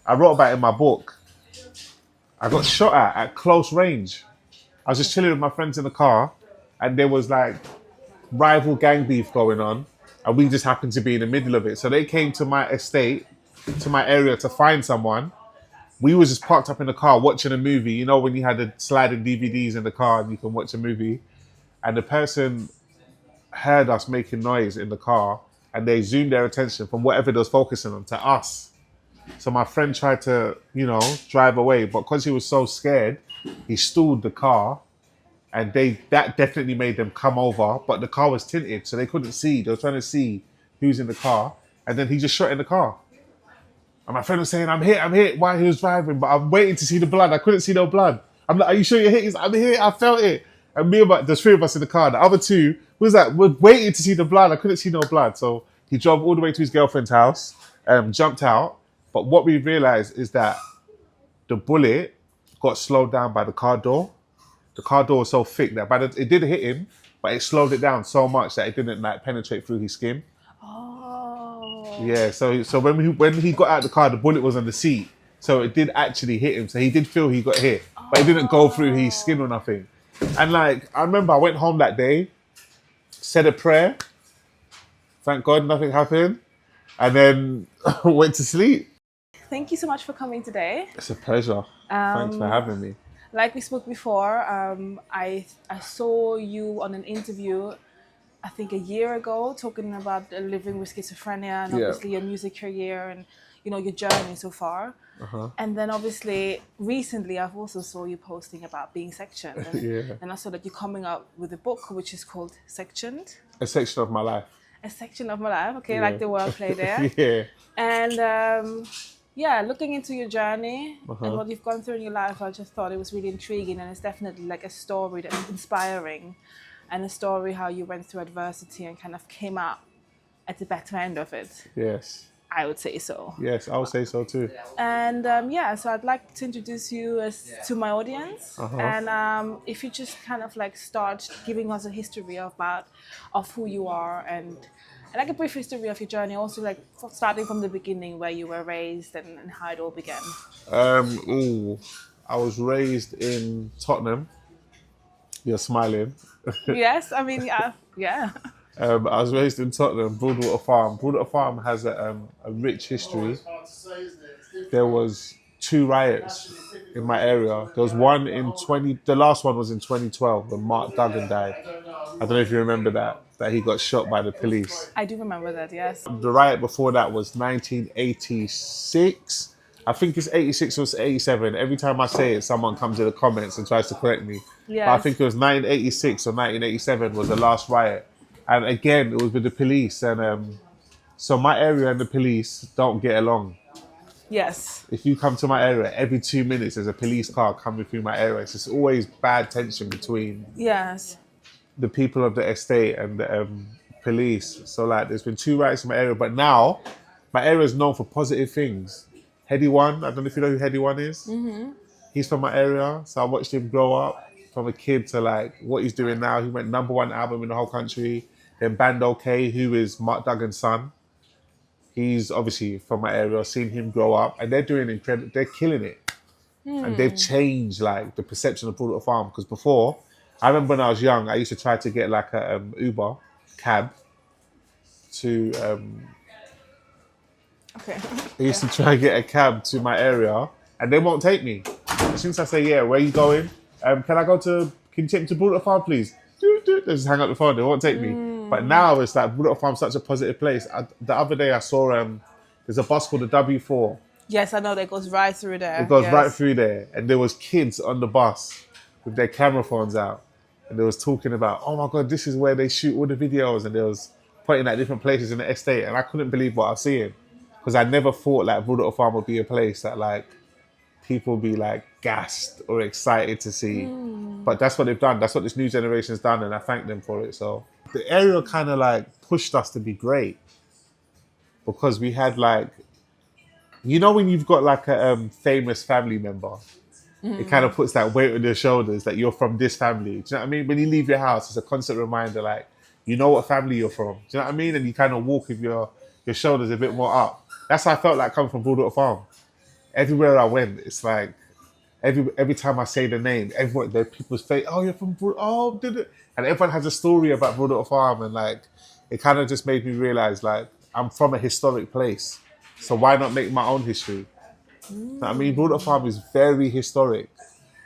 I wrote about it in my book. I got shot at close range. I was just chilling with my friends in the car, and there was like rival gang beef going on, and we just happened to be in the middle of it. So they came to my estate, to my area to find someone. We was just parked up in the car watching a movie. You know when you had the sliding DVDs in the car and you can watch a movie, and the person heard us making noise in the car, and they zoomed their attention from whatever they was focusing on to us. So my friend tried to, drive away, but because he was so scared, he stalled the car, and that definitely made them come over. But the car was tinted, so they couldn't see. They were trying to see who's in the car, and then he just shot in the car. And my friend was saying, "I'm hit," while he was driving, but I'm waiting to see the blood. I couldn't see no blood. I'm like, "Are you sure you're hit?" He's like, "I'm hit. I felt it." And there's three of us in the car. The other two was like, we're waiting to see the blood. I couldn't see no blood, so he drove all the way to his girlfriend's house, jumped out. But what we realized is that the bullet got slowed down by the car door. The car door was so thick that it did hit him, but it slowed it down so much that it didn't like penetrate through his skin. Oh. Yeah, so when he got out of the car, the bullet was on the seat, so it did actually hit him. So he did feel he got hit, but it didn't go through his skin or nothing. And like I remember, I went home that day, said a prayer, thank God nothing happened, and then went to sleep. Thank you so much for coming today. It's a pleasure. Thanks for having me. Like we spoke before, I saw you on an interview, I think a year ago, talking about living with schizophrenia and obviously your music career and your journey so far. And then obviously recently I've also saw you posting about being sectioned. And I saw that you're coming up with a book which is called Sectioned. A section of my life. A section of my life. Okay, like the wordplay there. Yeah. And looking into your journey and what you've gone through in your life, I just thought it was really intriguing, and it's definitely like a story that's inspiring, and a story how you went through adversity and kind of came out at the better end of it. Yes. I would say so. Yes, I would say so too. And so I'd like to introduce you to my audience, and if you just kind of like start giving us a history of who you are and like a brief history of your journey, also like starting from the beginning where you were raised and how it all began. I was raised in Tottenham. You're smiling. Yes, I mean, yeah. I was raised in Tottenham, Broadwater Farm. Broadwater Farm has a rich history. There was 2 riots in my area. There was one the last one was in 2012 when Mark Duggan died. I don't know if you remember that he got shot by the police. I do remember that, yes. The riot before that was 1986. I think it's 86 or 87. Every time I say it, someone comes in the comments and tries to correct me. Yes. But I think it was 1986 or 1987 was the last riot. And again, it was with the police. And so my area and the police don't get along. Yes. If you come to my area, every 2 minutes there's a police car coming through my area. It's just always bad tension between the people of the estate and the police. So like there's been 2 riots in my area, but now my area is known for positive things. Heady One, I don't know if you know who Heady One is. He's from my area, so I watched him grow up from a kid to like what he's doing now. He went #1 album in the whole country. Then Band OK, who is Mark Duggan's son. He's obviously from my area. I've seen him grow up, and they're doing incredible. They're killing it, and they've changed like the perception of Broadwater Farm. Because before, I remember when I was young, I used to try to get like a Uber cab to. I used to try and get a cab to my area, and they won't take me. As soon as I say, "Yeah, where are you going? Can you take me to Broadwater Farm, please?" They just hang up the phone. They won't take me. But now it's like Broadwater Farm's such a positive place. The other day I saw there's a bus called the W4. Yes, I know that goes right through there. It goes right through there, and there was kids on the bus with their camera phones out, and they was talking about, oh my God, this is where they shoot all the videos, and they was pointing at different places in the estate, and I couldn't believe what I was seeing, because I never thought like Broadwater Farm would be a place that like people be like gassed or excited to see. But that's what they've done. That's what this new generation's done, and I thank them for it. So the area kind of like pushed us to be great, because we had like, when you've got like a famous family member, it kind of puts that weight on your shoulders that you're from this family. Do you know what I mean? When you leave your house, it's a constant reminder, like, you know what family you're from. Do you know what I mean? And you kind of walk with your shoulders a bit more up. That's how I felt like coming from Broadwater Farm. everywhere I went, it's like every time I say the name, everyone, there people's face, oh, you're from oh, did it? And everyone has a story about Broad Farm, and like it kind of just made me realize like I'm from a historic place, so why not make my own history? I mean, Broad Farm is very historic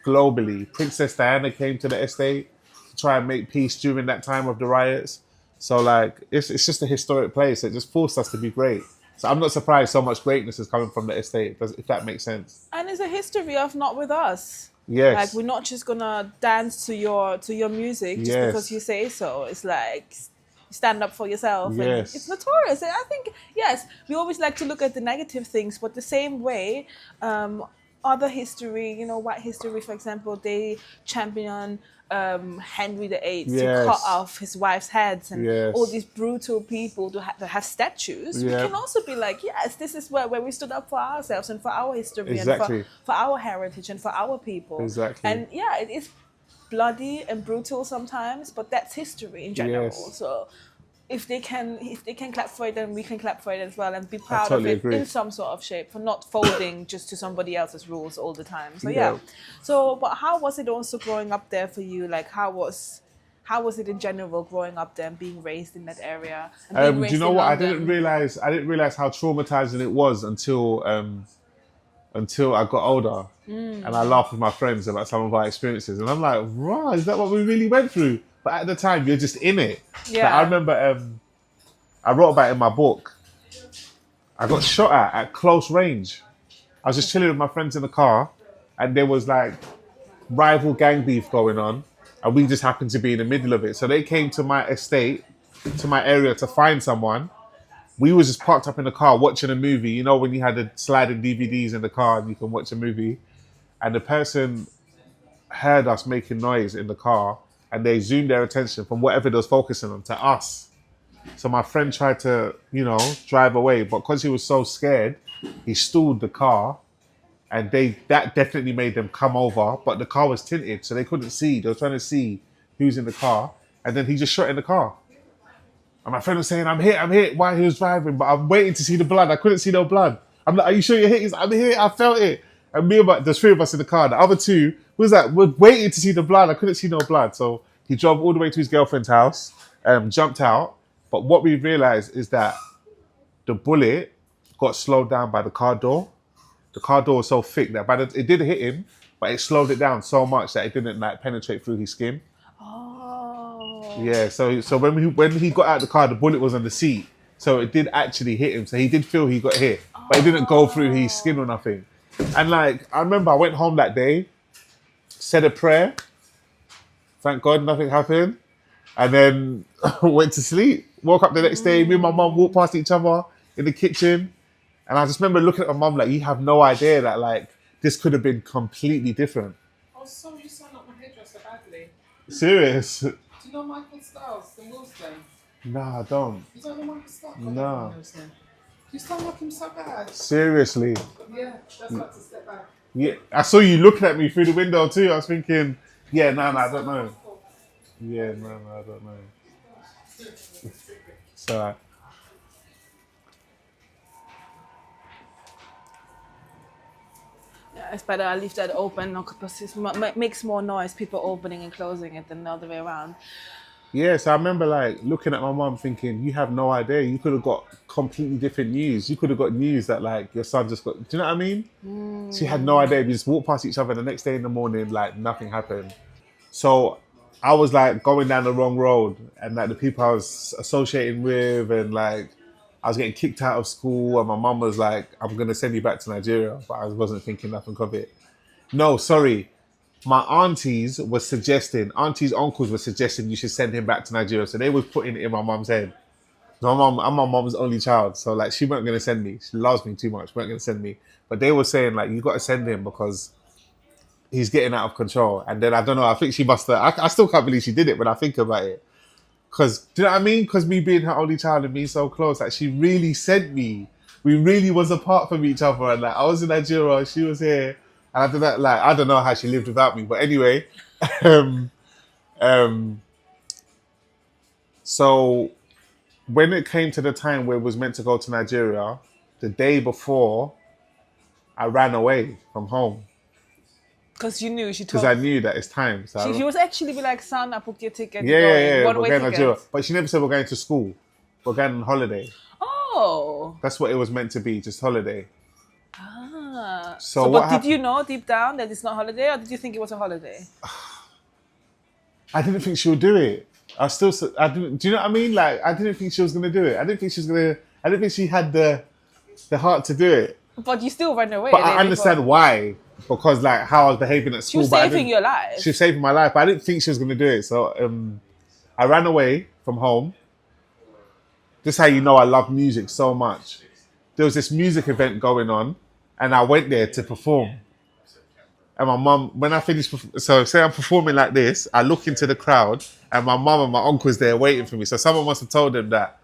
globally. Princess Diana came to the estate to try and make peace during that time of the riots. So like it's just a historic place. It just forced us to be great. So I'm not surprised so much greatness is coming from the estate, if that makes sense. And it's a history of not with us. Like, Yes. we're not just gonna dance to your music just because you Yes. say so. It's like, stand up for yourself, and it's Yes. notorious. And I think, yes, we always like to look at the negative things, but the same way, other history, white history, for example, they champion Henry VIII to cut Yes. off his wife's heads, and all Yes. these brutal people that have statues. We Yeah. can also be like, yes, this is where we stood up for ourselves and for our history and Exactly. for our heritage and for our people. Exactly. And yeah, it is bloody and brutal sometimes, but that's history in general. Yes. So if they can clap for it, then we can clap for it as well, and be proud totally of it agree. in some sort of shape, for not folding just to somebody else's rules all the time. So Yeah. yeah. So, but how was it also growing up there for you? Like, how was it in general growing up there and being raised in that area? And being Do raised you know in what? London? I didn't realize how traumatizing it was until I got older, and I laughed with my friends about some of our experiences, and I'm like, "Wow, is that what we really went through?" But at the time, you're just in it. Yeah. Like, I remember I wrote about it in my book. I got shot at close range. I was just chilling with my friends in the car, and there was like rival gang beef going on, and we just happened to be in the middle of it. So they came to my estate, to my area to find someone. We was just parked up in the car watching a movie. You know when you had the sliding DVDs in the car and you can watch a movie, and the person heard us making noise in the car, and they zoomed their attention from whatever they was focusing on to us. So my friend tried to, drive away, but because he was so scared, he stalled the car, and that definitely made them come over. But the car was tinted, so they couldn't see. They were trying to see who's in the car, and then he just shot in the car. And my friend was saying, I'm hit, while he was driving, but I'm waiting to see the blood. I couldn't see no blood. I'm like, are you sure you're hit? He's like, I'm here, I felt it. And there's three of us in the car. The other two was like, we're waiting to see the blood. I couldn't see no blood. So he drove all the way to his girlfriend's house, jumped out. But what we realized is that the bullet got slowed down by the car door. The car door was so thick that it did hit him, but it slowed it down so much that it didn't like penetrate through his skin. Oh. Yeah, so when he got out of the car, the bullet was on the seat, so it did actually hit him. So he did feel he got hit, but it didn't go through his skin or nothing. And like I remember, I went home that day, said a prayer, thank God nothing happened, and then went to sleep. Woke up the next day, me and my mum walked past each other in the kitchen, and I just remember looking at my mum like, you have no idea that like this could have been completely different. Oh, so you sound like my hairdresser badly. Serious? Do you know Michael Stiles in Wilson? Nah, I don't. You don't know Michael Stiles? No. You sound like him so bad. Seriously. Yeah, that's like to step back. Yeah, I saw you looking at me through the window too. I was thinking, yeah, no, I don't know. Yeah, no, I don't know. So, Yeah, it's better I leave that open because it makes more noise, people opening and closing it, than the other way around. yeah, so I remember like looking at my mum thinking, you have no idea. You could have got completely different news. You could have got news that like your son just got, do you know what I mean? She had no idea. We just walked past each other the next day in the morning, like nothing happened. So I was like going down the wrong road, and like the people I was associating with, and like I was getting kicked out of school, and my mum was like, I'm going to send you back to Nigeria, but I wasn't thinking nothing of it. No, sorry. My aunties, uncles were suggesting you should send him back to Nigeria. So they was putting it in my mum's head. I'm my mum's only child, so like she weren't going to send me. She loves me too much, weren't going to send me. But they were saying like, you got to send him because he's getting out of control. And then I don't know, I think she must have, I still can't believe she did it when I think about it. Because, do you know what I mean? Because me being her only child and being so close, like she really sent me. We really was apart from each other. And like I was in Nigeria, she was here. And after that, like, I don't know how she lived without me. But anyway, so when it came to the time where it was meant to go to Nigeria, the day before, I ran away from home Because you knew she because told. I knew that it's time. So She was actually be like, son, I booked your ticket. yeah, You're going. yeah, yeah. One We're way going to Nigeria, ticket. but she never said we're going to school. We're going on holiday. Oh. That's what it was meant to be, just holiday. Ah. So So, what but did happened? you know deep down that it's not holiday, or did you think it was a holiday? I didn't think she would do it. I didn't. Do you know what I mean? Like, I didn't think she was gonna do it. I didn't think she was gonna. I didn't think she had the heart to do it. But you still ran away. But a I day understand before. why, because like how I was behaving at She school. was But I saving didn't- your life. She was saving my life, but I didn't think she was gonna do it. So I ran away from home. This is how you know I love music so much. There was this music event going on, and I went there to perform. And my mum, when I finished, so say I'm performing like this, I look into the crowd, and my mum and my uncle's there waiting for me. So someone must have told them that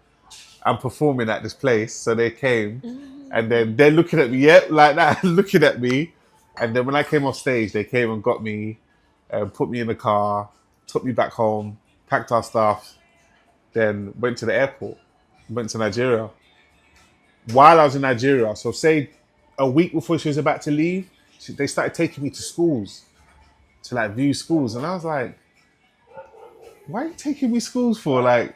I'm performing at this place. So they came, and then they're looking at me, yep, like that, looking at me. And then when I came off stage, they came and got me, put me in the car, took me back home, packed our stuff, then went to the airport, went to Nigeria. While I was in Nigeria, so say a week before she was about to leave, they started taking me to schools, to like view schools. And I was like, why are you taking me schools for? Like,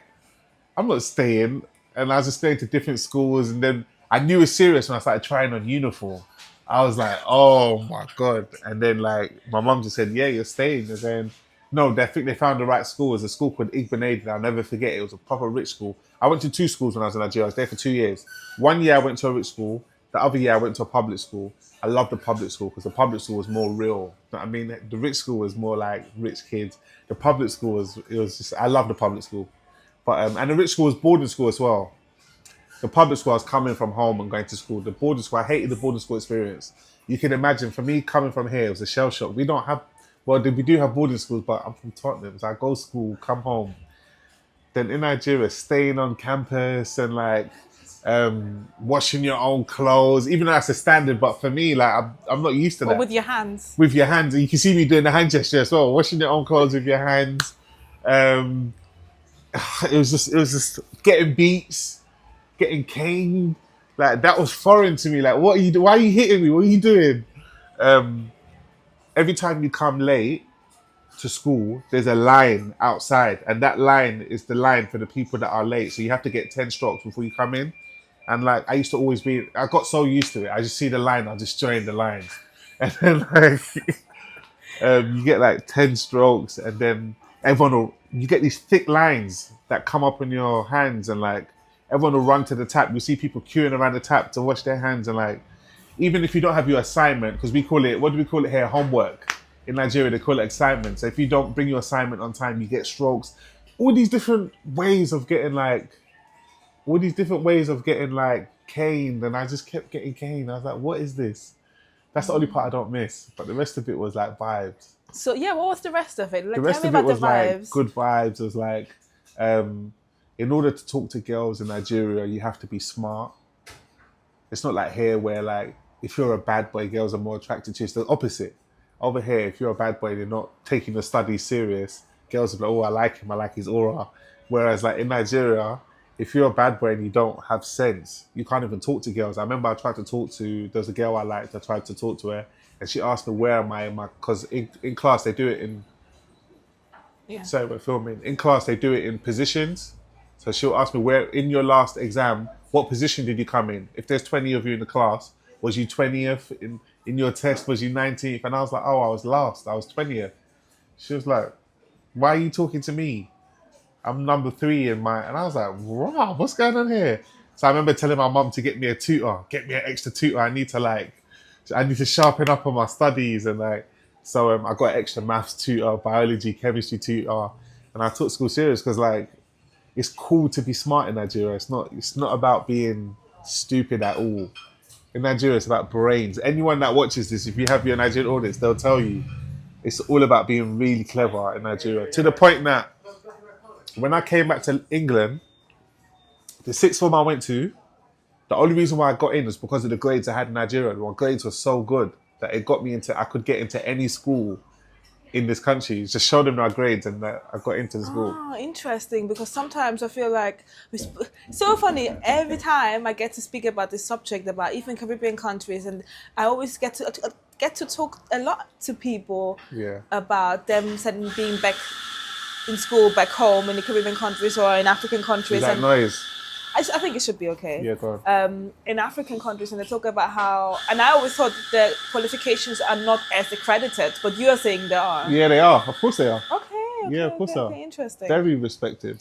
I'm not staying. And I was just going to different schools. And then I knew it was serious when I started trying on uniform. I was like, oh my God. And then like, my mum just said, yeah, you're staying. And then, no, I think they found the right school. It was a school called Igbenade. I'll never forget it. It was a proper rich school. I went to 2 schools when I was in Nigeria. I was there for 2 years. 1 year I went to a rich school. The other year I went to a public school. I loved the public school because the public school was more real. You know what I mean? The rich school was more like rich kids. The public school was just, I love the public school. But and the rich school was boarding school as well. The public school, I was coming from home and going to school. The boarding school, I hated the boarding school experience. You can imagine, for me coming from here, it was a shell shock. We don't have, well, we do have boarding schools, but I'm from Tottenham, so I go to school, come home. Then in Nigeria, staying on campus and like washing your own clothes, even though that's a standard, but for me, like I'm not used to Or that. with your hands. With your hands, you can see me doing the hand gesture as well, washing your own clothes with your hands. It was just getting beats, getting caned. Like that was foreign to me. Like, what are you doing? Why are you hitting me? What are you doing? Every time you come late to school, there's a line outside, and that line is the line for the people that are late. So you have to get 10 strokes before you come in. And like I used to always be, I got so used to it. I just see the line, I'll just join the line, and then like you get like 10 strokes, and then you get these thick lines that come up in your hands, and like everyone will run to the tap. You see people queuing around the tap to wash their hands, and like even if you don't have your assignment, because we call it, what do we call it here? Homework. In Nigeria, they call it assignment. So if you don't bring your assignment on time, you get strokes. All these different ways of getting caned, and I just kept getting caned. I was like, what is this? That's the only part I don't miss. But the rest of it was like vibes. So yeah, what was the rest of it? Like, The rest tell me of it about was the like vibes. good vibes. It was like, in order to talk to girls in Nigeria, you have to be smart. It's not like here where like, if you're a bad boy, girls are more attracted to you. It's the opposite. Over here, if you're a bad boy and you're not taking your studies serious, girls are like, oh, I like him, I like his aura. Whereas like in Nigeria, if you're a bad boy and you don't have sense, you can't even talk to girls. I remember I tried to talk to, there's a girl I liked, I tried to talk to her, and she asked me, where am I in my, because in class they do it in, Yeah. sorry, we're filming. In class they do it in positions. So she'll ask me, where, in your last exam, what position did you come in? If there's 20 of you in the class, was you 20th? In your test, was you 19th? And I was like, oh, I was last. I was 20th. She was like, why are you talking to me? I'm number 3 in my... And I was like, wow, what's going on here? So I remember telling my mum to get me a tutor, get me an extra tutor. I need to sharpen up on my studies. And like, so I got an extra maths tutor, biology, chemistry tutor. And I took school serious because like, it's cool to be smart in Nigeria. It's not about being stupid at all. In Nigeria, it's about brains. Anyone that watches this, if you have your Nigerian audience, they'll tell you it's all about being really clever in Nigeria. To the point that when I came back to England, the 6th form I went to, the only reason why I got in was because of the grades I had in Nigeria. My grades were so good that it got me I could get into any school in this country. Just show them our grades, and I got into the school. Oh, interesting. Because sometimes I feel like so funny. Every time I get to speak about this subject about even Caribbean countries, and I always get to talk a lot to people Yeah. about them being back in school back home in the Caribbean countries or in African countries. Is that And noise? I think it should be okay. Yeah, go on. In African countries, and they talk about how, and I always thought the qualifications are not as accredited, but you are saying they are. Yeah, they are. Of course they are. Okay. Yeah, of course they are. Okay, interesting. Very respected.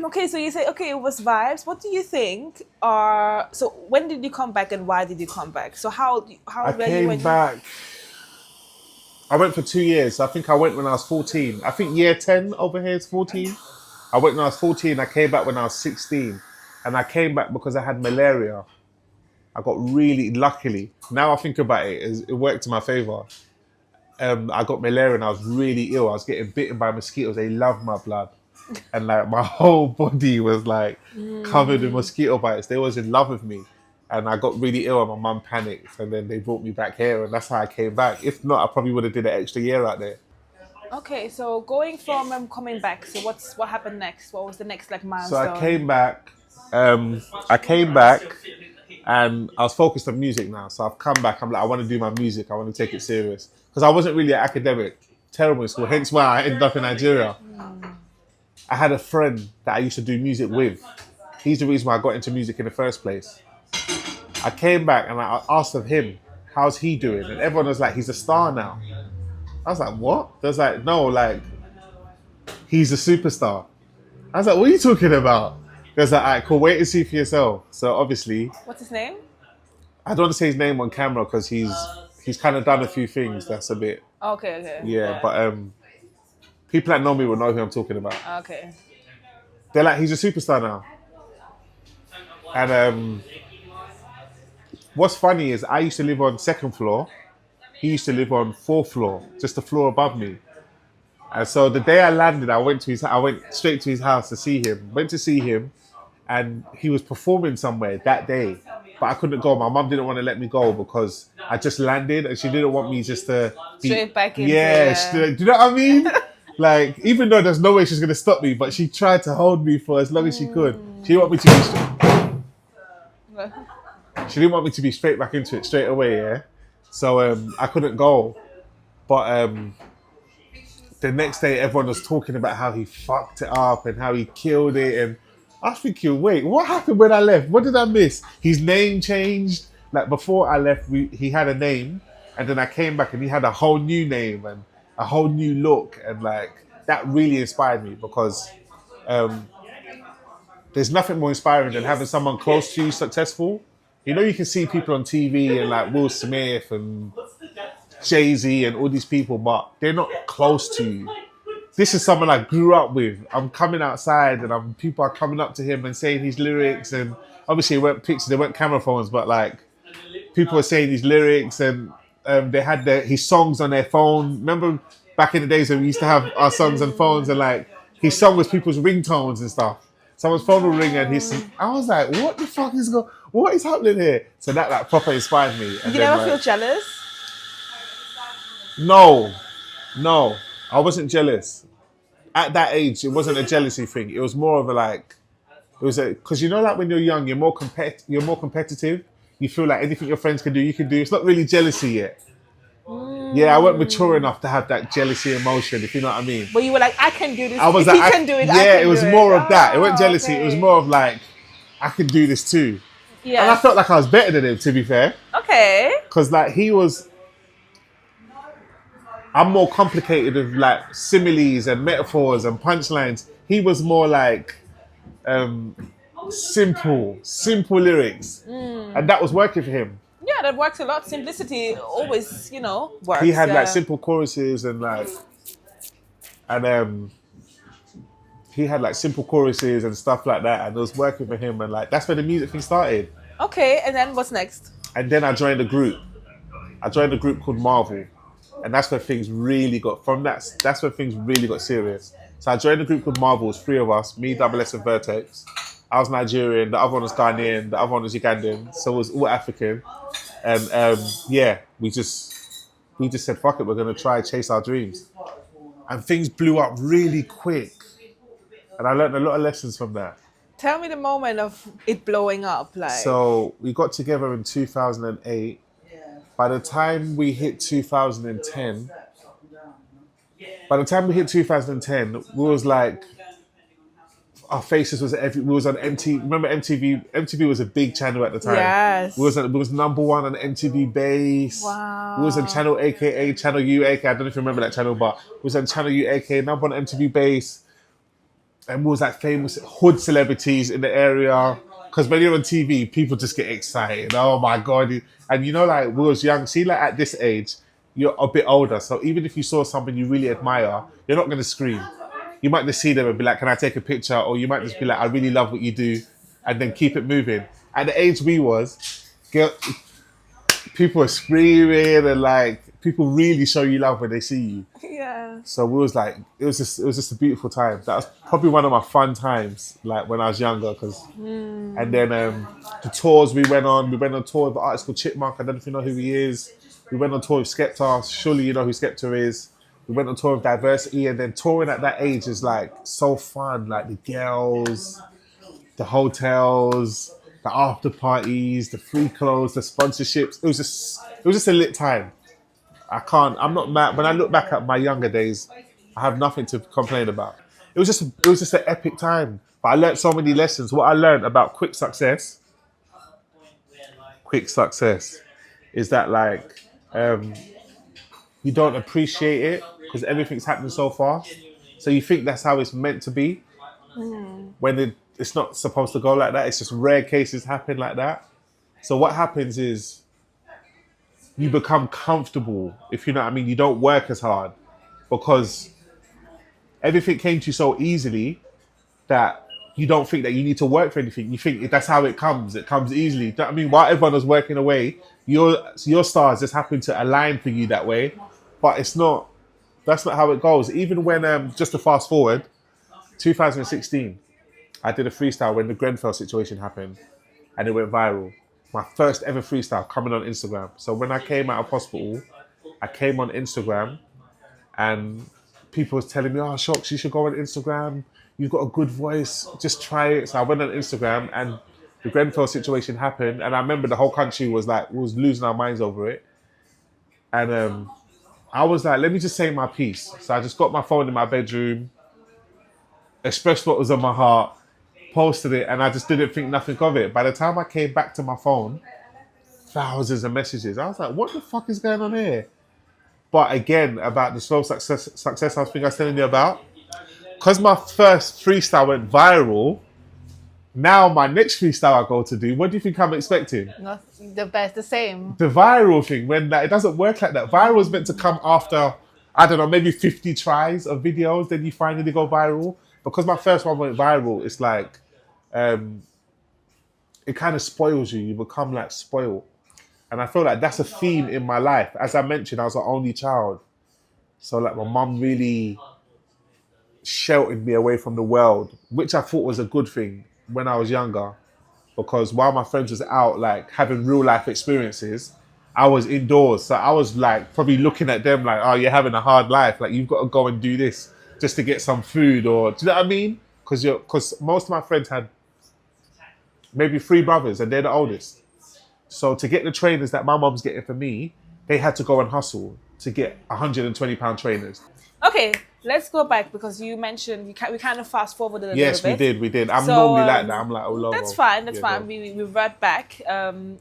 Okay, so you say, okay, it was vibes. What do you think are, so when did you come back and why did you come back? So how I were you came when back. I went for 2 years. I think I went when I was 14. I think year 10 over here is 14. I went when I was 14. I came back when I was 16. And I came back because I had malaria. I got really, luckily, now I think about it, it worked in my favor. I got malaria and I was really ill. I was getting bitten by mosquitoes. They loved my blood. And like my whole body was like covered in mosquito bites. They was in love with me. And I got really ill and my mum panicked. And then they brought me back here and that's how I came back. If not, I probably would have did an extra year out there. Okay, so going from coming back, so what happened next? What was the next like So milestone? I came back. I came back and I was focused on music now. So I've come back. I'm like, I want to do my music. I want to take it serious. Because I wasn't really an academic. Terrible in school. Hence why I ended up in Nigeria. I had a friend that I used to do music with. He's the reason why I got into music in the first place. I came back and I asked of him, how's he doing? And everyone was like, he's a star now. I was like, what? They was like, no, like, he's a superstar. I was like, what are you talking about? There's like, all right, cool, wait and see for yourself. So obviously, What's his name? I don't want to say his name on camera because he's kind of done a few things that's a bit, Okay. yeah, but people that know me will know who I'm talking about. Okay. They're like, he's a superstar now. And what's funny is I used to live on second floor. He used to live on fourth floor, just the floor above me. And so the day I landed, I went straight to his house to see him. Went to see him, and he was performing somewhere that day. But I couldn't go. My mum didn't want to let me go because I just landed, and she didn't want me just to be Straight back into do you know what I mean? Like, even though there's no way she's gonna stop me, but she tried to hold me for as long as she could. She didn't want me to She didn't want me to be straight back into it straight away, yeah. So I couldn't go. But the next day, everyone was talking about how he fucked it up and how he killed it. And I was thinking, wait, what happened when I left? What did I miss? His name changed. Like before I left, he had a name, and then I came back and he had a whole new name and a whole new look, and like that really inspired me because there's nothing more inspiring than having someone close to you successful. You know, you can see people on TV and like Will Smith and Jay-Z and all these people, but they're not close to you. This is someone I grew up with. I'm coming outside and people are coming up to him and saying his lyrics, and obviously it weren't pictures, they weren't camera phones, but like people were saying his lyrics, and they had his songs on their phone. Remember back in the days when we used to have our songs on phones, and like his song was people's ringtones and stuff. Someone's phone will ring and I was like, what the fuck what is happening here? So that like proper inspired me. And You never feel jealous? No, I wasn't jealous. At that age, it wasn't a jealousy thing. It was more of because you know, like when you're young, you're more competitive. You feel like anything your friends can do, you can do. It's not really jealousy yet. Yeah, I wasn't mature enough to have that jealousy emotion, if you know what I mean. But you were like, I can do this. I was If like, he can do it, I yeah, can it was do more of that. It wasn't Oh, jealousy. okay. It was more of like, I can do this too. Yeah. And I felt like I was better than him, to be fair. Okay. Because like I'm more complicated with like similes and metaphors and punchlines. He was more like simple lyrics. And that was working for him. Yeah, that works a lot. Simplicity always, works. He had yeah. like simple choruses and he had like simple choruses and stuff like that, and it was working for him, and like that's where the music thing started. Okay, and then what's next? And then I joined a group. I joined a group called Marvel, and that's where things really got that's where things really got serious. So I joined a group called Marvel. It was 3 of us, me, Double S, and Vertex. I was Nigerian, the other one was Ghanaian, the other one was Ugandan, so it was all African. And yeah, we just said, fuck it, we're gonna try chase our dreams. and things blew up really quick. And I learned a lot of lessons from that. Tell me the moment of it blowing up. Like, So we got together in 2008. By the time we hit 2010, we was like, our faces was we was on MTV. Remember MTV? MTV was a big channel at the time. Yes. We was number one on MTV Base. Wow. We was on Channel AKA, Channel U AKA. I don't know if you remember that channel, but we was on Channel U AKA, number one on MTV Base. And we was like famous hood celebrities in the area. Because when you're on TV, people just get excited. Oh my God. And you know, like, we was young. See, like, at this age, you're a bit older. So even if you saw something you really admire, you're not going to scream. You might just see them and be like, can I take a picture? Or you might just be like, I really love what you do. And then keep it moving. At the age we was, people were screaming and like, people really show you love when they see you. Yeah. So we was like, it was just a beautiful time. That was probably one of my fun times, like when I was younger. And then the tours we went on tour with an artist called Chipmunk. I don't know if you know who he is. We went on tour with Skepta. Surely you know who Skepta is. We went on tour with Diversity, and then touring at that age is like so fun. Like the girls, the hotels, the after parties, the free clothes, the sponsorships. It was just a lit time. I'm not mad. When I look back at my younger days, I have nothing to complain about. It was just an epic time. But I learned so many lessons. What I learned about quick success is that like, you don't appreciate it because everything's happening so fast. So you think that's how it's meant to be. When it's not supposed to go like that. It's just rare cases happen like that. So what happens is you become comfortable, if you know what I mean. You don't work as hard because everything came to you so easily that you don't think that you need to work for anything. You think that's how it comes. It comes easily. You know what I mean? While everyone was working away, your stars just happen to align for you that way. But that's not how it goes. Even when, just to fast forward, 2016, I did a freestyle when the Grenfell situation happened and it went viral. My first ever freestyle coming on Instagram. So when I came out of hospital, I came on Instagram and people was telling me, oh, Shocks, you should go on Instagram. You've got a good voice. Just try it. So I went on Instagram and the Grenfell situation happened. And I remember the whole country was losing our minds over it. And I was like, let me just say my piece. So I just got my phone in my bedroom, expressed what was on my heart, posted it, and I just didn't think nothing of it. By the time I came back to my phone, thousands of messages. I was like, what the fuck is going on here? But again, about the slow success I was telling you about, because my first freestyle went viral, now my next freestyle I go to do, what do you think I'm expecting? Not the same. The viral thing, when it doesn't work like that. Viral is meant to come after, I don't know, maybe 50 tries of videos, then you finally go viral. Because my first one went viral, it's like, it kind of spoils you. You become like spoiled. And I feel like that's a theme in my life. As I mentioned, I was an only child. So like my mum really sheltered me away from the world, which I thought was a good thing when I was younger. Because while my friends was out like having real life experiences, I was indoors. So I was like probably looking at them like, oh, you're having a hard life. Like you've got to go and do this just to get some food, or do you know what I mean? Because most of my friends had maybe 3 brothers and they're the oldest. So to get the trainers that my mom's getting for me, they had to go and hustle to get £120 trainers. Okay, let's go back because you mentioned we kind of fast forwarded a little bit. Yes, we did. I'm normally like that. I'm like, oh, that's fine. That's fine. We revert back.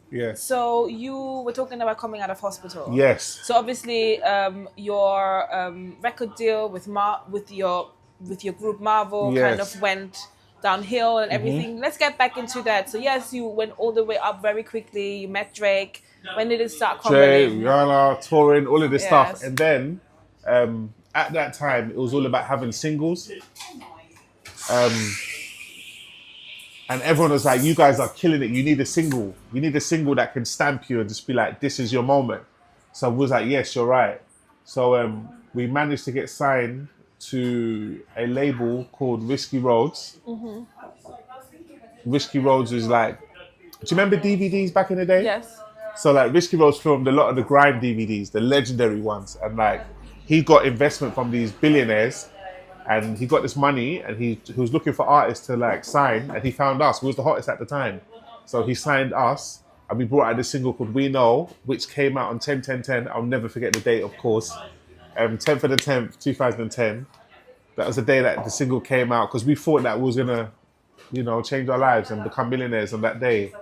Yes. So you were talking about coming out of hospital. Yes. So obviously, your record deal with your group Marvel kind of went downhill and everything. Let's get back into that. So yes, you went all the way up very quickly. You met Drake. When did it start coming? Drake, Rihanna, touring, all of this stuff, and then. At that time, it was all about having singles. And everyone was like, you guys are killing it. You need a single. You need a single that can stamp you and just be like, this is your moment. So we was like, yes, you're right. So we managed to get signed to a label called Risky Roads. Risky Roads was like, do you remember DVDs back in the day? Yes. So like Risky Roads filmed a lot of the grime DVDs, the legendary ones. And like, he got investment from these billionaires, and he got this money, and he was looking for artists to like sign, and he found us. We was the hottest at the time, so he signed us, and we brought out this single called "We Know," which came out on 10/10/10. I'll never forget the date, of course. 10th of the 10th, 2010. That was the day that the single came out, because we thought that we was gonna, change our lives and become millionaires on that day.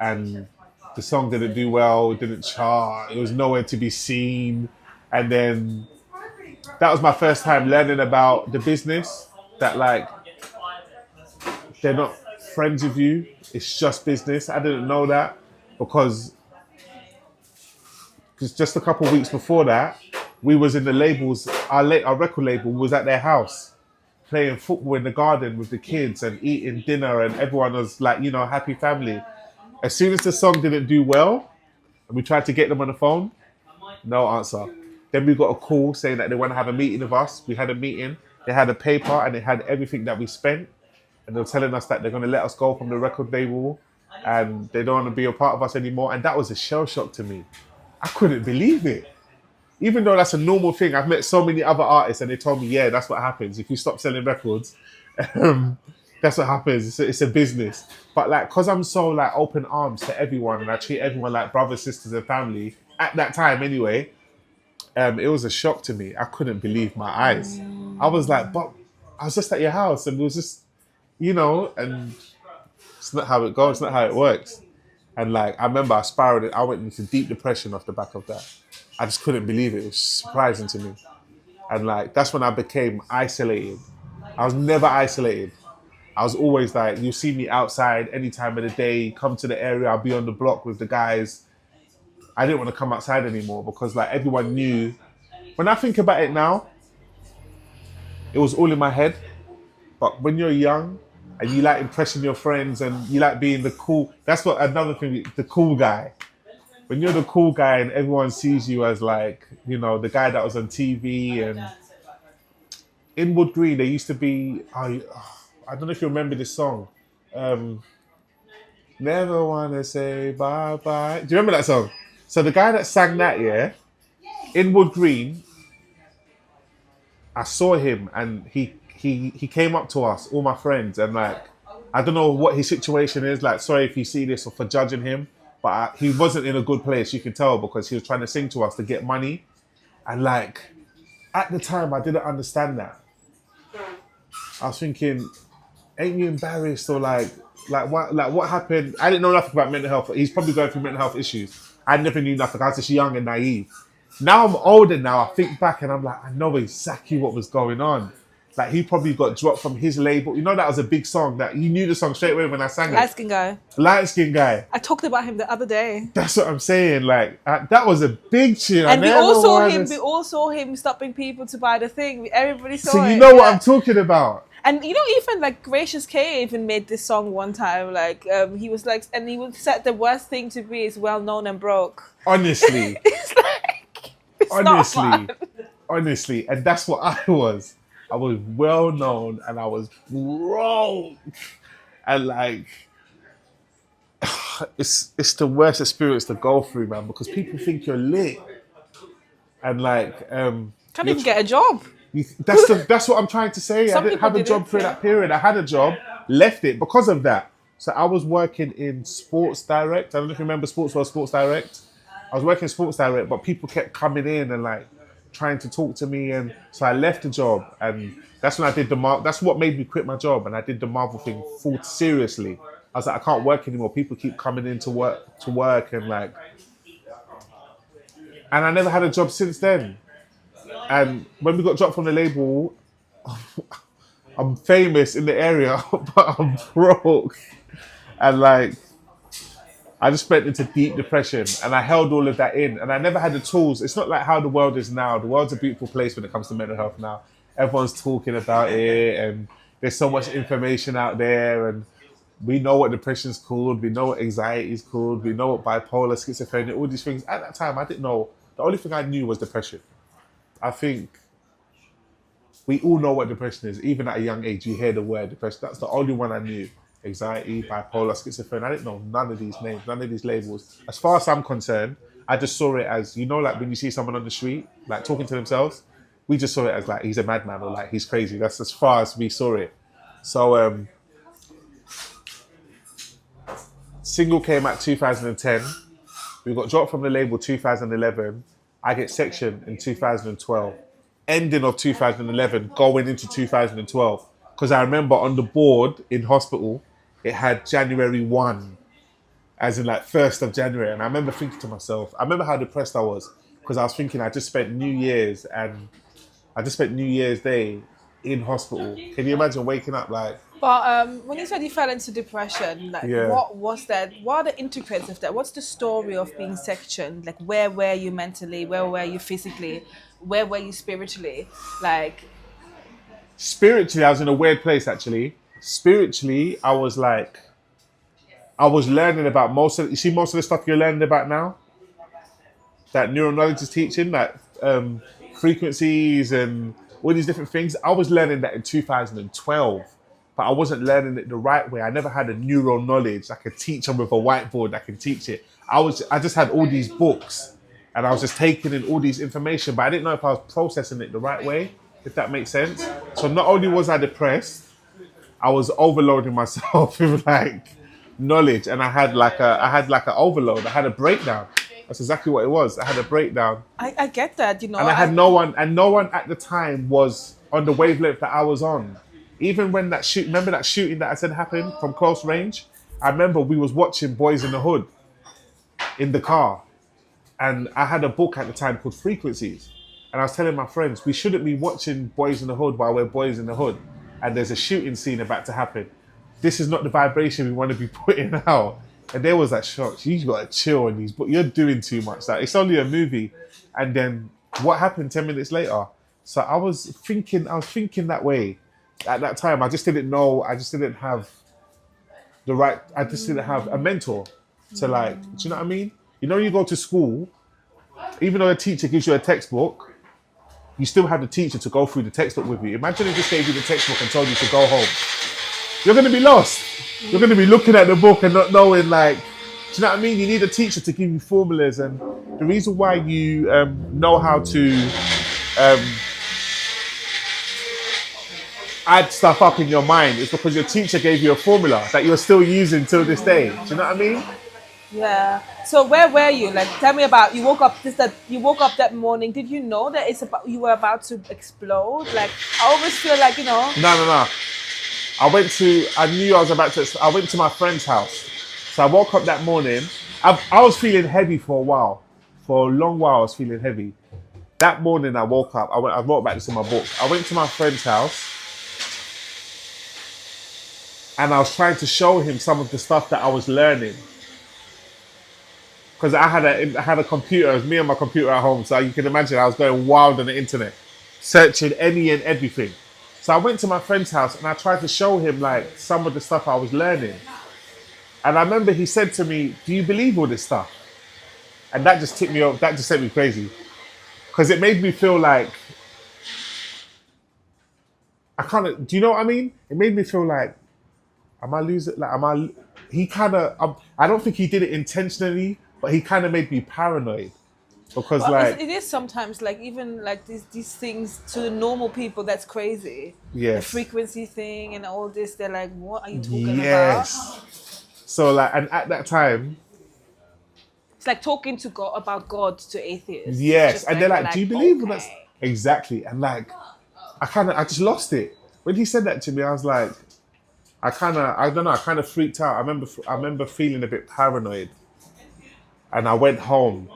And the song didn't do well, it didn't chart, it was nowhere to be seen. And then that was my first time learning about the business, that like they're not friends with you, it's just business. I didn't know that because just a couple of weeks before that, we was in the labels, our record label was at their house playing football in the garden with the kids and eating dinner, and everyone was like, happy family. As soon as the song didn't do well and we tried to get them on the phone, no answer. Then we got a call saying that they want to have a meeting with us. We had a meeting, they had a paper and it had everything that we spent, and they were telling us that they're going to let us go from the record label and they don't want to be a part of us anymore. And that was a shell shock to me. I couldn't believe it. Even though that's a normal thing, I've met so many other artists and they told me, yeah, that's what happens. If you stop selling records, that's what happens. It's a business. But like, cause I'm so like open arms to everyone and I treat everyone like brothers, sisters and family, at that time anyway, it was a shock to me. I couldn't believe my eyes. I was like, but I was just at your house and it was just, and it's not how it goes, it's not how it works. And like, I remember I spiraled, I went into deep depression off the back of that. I just couldn't believe it. It was surprising to me. And like, that's when I became isolated. I was never isolated. I was always like, you see me outside any time of the day, come to the area, I'll be on the block with the guys. I didn't want to come outside anymore because like everyone knew. When I think about it now, it was all in my head. But when you're young and you like impressing your friends and you like being the cool, that's what another thing, the cool guy. When you're the cool guy and everyone sees you as like, the guy that was on TV. And in Wood Green, there used to be, I don't know if you remember this song. Never wanna say bye-bye. Do you remember that song? So the guy that sang that, yeah, in Wood Green, I saw him and he came up to us, all my friends, and like, I don't know what his situation is, like, sorry if you see this or for judging him, but he wasn't in a good place, you can tell, because he was trying to sing to us to get money. And like, at the time, I didn't understand that. I was thinking, ain't you embarrassed, or like what happened? I didn't know nothing about mental health. He's probably going through mental health issues. I never knew nothing. I was just young and naive. Now I'm older now, I think back and I'm like, I know exactly what was going on. Like, he probably got dropped from his label. That was a big song, that you knew the song straight away when I sang it. Light skin guy. Light skin guy. I talked about him the other day. That's what I'm saying. Like, that was a big tune. And we all saw him stopping people to buy the thing. Everybody saw it. So you know what I'm talking about. And even like Gracious K even made this song one time. Like, he was like, and he said the worst thing to be is well known and broke. Honestly. It's like, it's not fun. Honestly. And that's what I was. I was well known and I was broke. And like, it's the worst experience to go through, man, because people think you're lit. And like, can't even get a job. That's what I'm trying to say. I didn't have a job through that period. I had a job, left it because of that. So I was working in Sports Direct. I don't know if you remember Sports Direct. I was working Sports Direct, but people kept coming in and like trying to talk to me, and so I left the job, and that's when I did that's what made me quit my job, and I did the Marvel thing full seriously. I was like, I can't work anymore. People keep coming in to work, and like, and I never had a job since then. And when we got dropped from the label, I'm famous in the area, but I'm broke, and like, I just went into deep depression and I held all of that in, and I never had the tools. It's not like how the world is now. The world's a beautiful place when it comes to mental health now. Everyone's talking about it and there's so much information out there, and we know what depression's called, we know what anxiety is called, we know what bipolar, schizophrenia, all these things. At that time, I didn't know. The only thing I knew was depression. I think we all know what depression is. Even at a young age, you hear the word depression. That's the only one I knew. Anxiety, bipolar, schizophrenia. I didn't know none of these names, none of these labels. As far as I'm concerned, I just saw it as, you know, like when you see someone on the street, like talking to themselves, we just saw it as like, he's a madman or like, he's crazy. That's as far as we saw it. So single came out 2010. We got dropped from the label 2011. I get sectioned in 2012. Ending of 2011, going into 2012. Because I remember on the board in hospital, it had January 1, as in like 1st of January. And I remember thinking to myself, I remember how depressed I was. Because I was thinking I just spent New Year's Day in hospital. Can you imagine waking up like... But when you said you fell into depression, like Yeah. what was that? What are the intricacies of that? What's the story of being sectioned? Like where were you mentally? Where were you physically? Where were you spiritually? Like Spiritually, I was in a weird place actually. Spiritually, I was learning about most of the stuff you're learning about now? That neural knowledge is teaching, like frequencies and all these different things. I was learning that in 2012, but I wasn't learning it the right way. I never had a neural knowledge. I could teach them with a whiteboard. I could teach it. I just had all these books and I was just taking in all these information, but I didn't know if I was processing it the right way, if that makes sense. So not only was I depressed, I was overloading myself with like knowledge, and I had like an overload. I had a breakdown. That's exactly what it was. I had a breakdown. I get that, you know. And I had no one at the time was on the wavelength that I was on. Even when remember that shooting that I said happened from close range? I remember we was watching Boys in the Hood in the car. And I had a book at the time called Frequencies. And I was telling my friends, we shouldn't be watching Boys in the Hood while we're Boys in the Hood. And there's a shooting scene about to happen. This is not the vibration we want to be putting out. And there was that shock. You got to chill on these, but you're doing too much. Like, it's only a movie. And then what happened 10 minutes later? So I was thinking that way at that time. I just didn't know. I just didn't have a mentor to like, do you know what I mean? You know, you go to school, even though a teacher gives you a textbook, you still have the teacher to go through the textbook with you. Imagine they just gave you the textbook and told you to go home. You're going to be lost. You're going to be looking at the book and not knowing, like, do you know what I mean? You need a teacher to give you formulas. And the reason why you know how to add stuff up in your mind is because your teacher gave you a formula that you're still using till this day. Do you know what I mean? Yeah. So where were you? Like, tell me about. You woke up that morning. Did you know that you were about to explode? Like, I always feel like, you know. No. I went to my friend's house. So I woke up that morning. I was feeling heavy for a while. For a long while, I was feeling heavy. That morning I woke up. I wrote about this in my book. I went to my friend's house and I was trying to show him some of the stuff that I was learning. Because I had a computer. It was me and my computer at home. So you can imagine I was going wild on the internet, searching any and everything. So I went to my friend's house and I tried to show him like some of the stuff I was learning. And I remember he said to me, "Do you believe all this stuff?" And that just tipped me off. That just sent me crazy. Because it made me feel like, do you know what I mean? It made me feel like, am I losing? Like, I don't think he did it intentionally, but he kind of made me paranoid. Because it is sometimes like even like these things to the normal people, that's crazy. Yes. The frequency thing and all this, they're like, what are you talking about? So like, and at that time, it's like talking to God about God to atheists. Yes, and they're like, "Do you believe in that?" Okay. Exactly, and like, I just lost it when he said that to me. I was like, I don't know, I kind of freaked out. I remember feeling a bit paranoid, and I went home.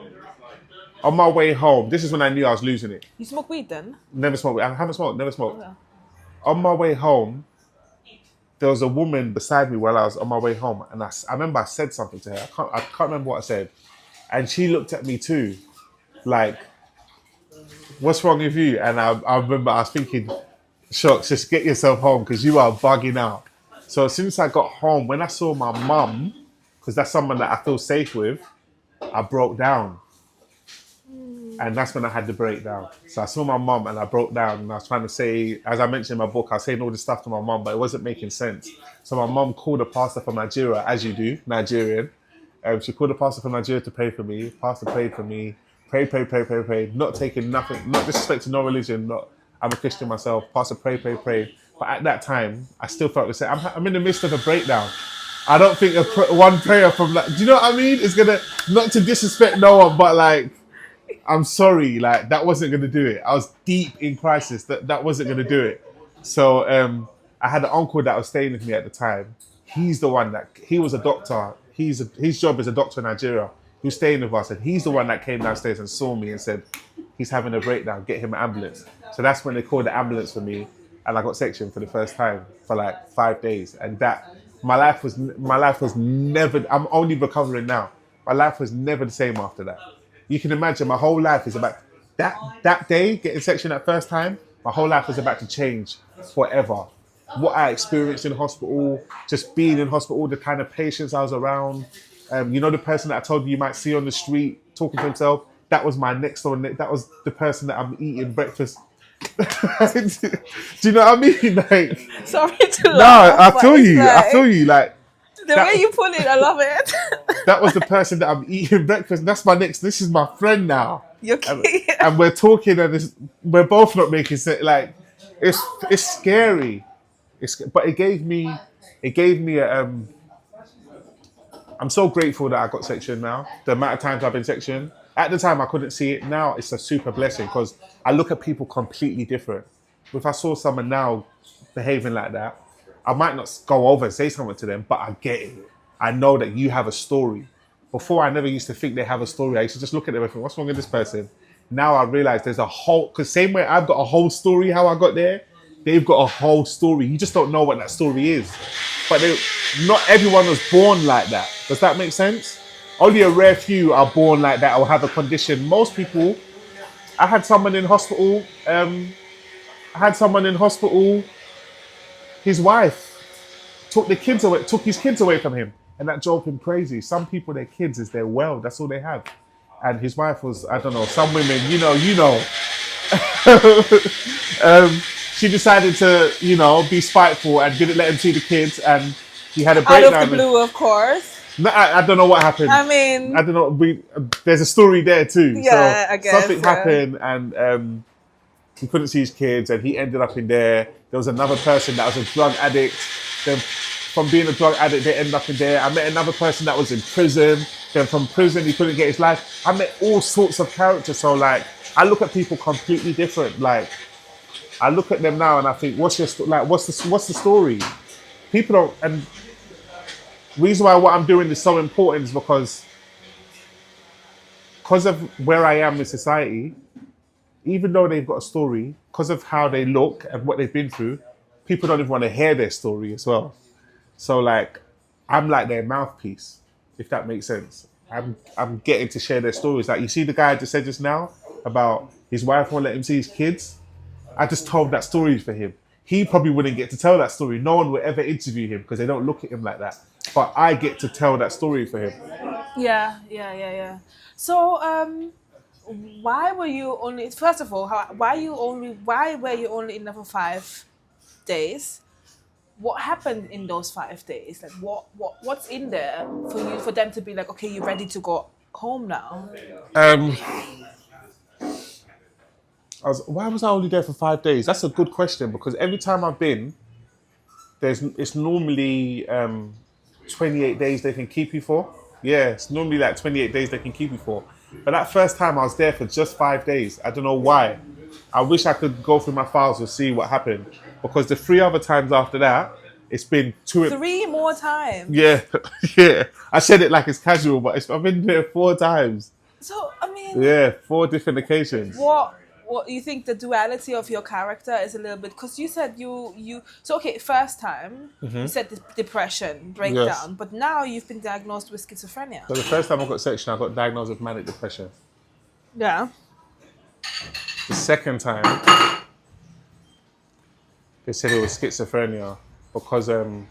On my way home, this is when I knew I was losing it. You smoke weed then? Never smoked. I haven't smoked. Never smoked. Okay. On my way home, there was a woman beside me while I was on my way home, and I remember I said something to her. I can't remember what I said, and she looked at me too, like, "What's wrong with you?" And I remember I was thinking, "Shocks, just get yourself home because you are bugging out." So as soon as I got home, when I saw my mum, because that's someone that I feel safe with, I broke down. And that's when I had the breakdown. So I saw my mum and I broke down, and I was trying to say, as I mentioned in my book, I was saying all this stuff to my mum, but it wasn't making sense. So my mum called a pastor from Nigeria, as you do, Nigerian, She called the pastor from Nigeria to pray for me. Pastor prayed for me. Prayed. Not taking nothing, not disrespecting no religion. I'm a Christian myself. Pastor prayed. But at that time, I still felt the same. I'm in the midst of a breakdown. I don't think one prayer from do you know what I mean? It's gonna, not to disrespect no one, but like, I'm sorry, like that wasn't gonna do it. I was deep in crisis. That wasn't gonna do it. So I had an uncle that was staying with me at the time. He's the one he was a doctor. His job is a doctor in Nigeria. He was staying with us, and he's the one that came downstairs and saw me and said, he's having a breakdown, get him an ambulance. So that's when they called the ambulance for me, and I got sectioned for the first time for like 5 days. And that, my life was never, I'm only recovering now. My life was never the same after that. You can imagine my whole life is about, that day, getting sectioned that first time, my whole life was about to change forever. What I experienced in hospital, just being in hospital, the kind of patients I was around. You know, the person that I told you might see on the street talking to himself, that was my next door. That was the person that I'm eating breakfast. Do you know what I mean? Like, sorry to laugh. No, I feel you. Like, the way you put it, I love it. That was the person that I'm eating breakfast. That's my next. This is my friend now. You're kidding. And we're talking, and we're both not making sense. Like, it's scary. But it gave me a. I'm so grateful that I got sectioned now. The amount of times I've been sectioned. At the time, I couldn't see it. Now, it's a super blessing because I look at people completely different. If I saw someone now behaving like that, I might not go over and say something to them, but I get it. I know that you have a story. Before, I never used to think they have a story. I used to just look at them and think, what's wrong with this person? Now I realize there's a whole, because same way I've got a whole story how I got there, they've got a whole story. You just don't know what that story is. But not everyone was born like that. Does that make sense? Only a rare few are born like that or have a condition. Most people, I had someone in hospital, his wife took his kids away from him, and that drove him crazy. Some people, their kids is their world, that's all they have. And his wife was, I don't know, some women, you know. She decided to, be spiteful and didn't let him see the kids, and he had a breakdown. Out of the blue, of course. No, I don't know what happened. I mean, I don't know. There's a story there too. Yeah, so I guess something happened, and he couldn't see his kids, and he ended up in there. There was another person that was a drug addict. Then, from being a drug addict, they ended up in there. I met another person that was in prison. Then, from prison, he couldn't get his life. I met all sorts of characters. So, like, I look at people completely different. Like, I look at them now, and I think, what's the story? People don't. And reason why what I'm doing is so important is because of where I am in society, even though they've got a story, because of how they look and what they've been through, people don't even want to hear their story as well. So like, I'm like their mouthpiece, if that makes sense. I'm getting to share their stories. Like, you see the guy I just said just now about his wife won't let him see his kids? I just told that story for him. He probably wouldn't get to tell that story. No one will ever interview him because they don't look at him like that. But I get to tell that story for him. Yeah. So, why were you only? First of all, why were you only in there for 5 days? What happened in those 5 days? Like, what's in there for them to be like, okay, you're ready to go home now? Why was I only there for 5 days? That's a good question, because every time I've been, it's normally 28 days they can keep you for. Yeah, it's normally like 28 days they can keep you for. But that first time I was there for just 5 days. I don't know why. I wish I could go through my files and see what happened. Because the 3 other times after that, it's been 3 more times? Yeah, yeah. I said it like it's casual, but I've been there 4 times. So, I mean... Yeah, 4 different occasions. What you think the duality of your character is a little bit, because you said you so okay, first time you said depression, breakdown, yes. But now you've been diagnosed with schizophrenia. So the first time I got sectioned, I got diagnosed with manic depression. Yeah. The second time, they said it was schizophrenia because of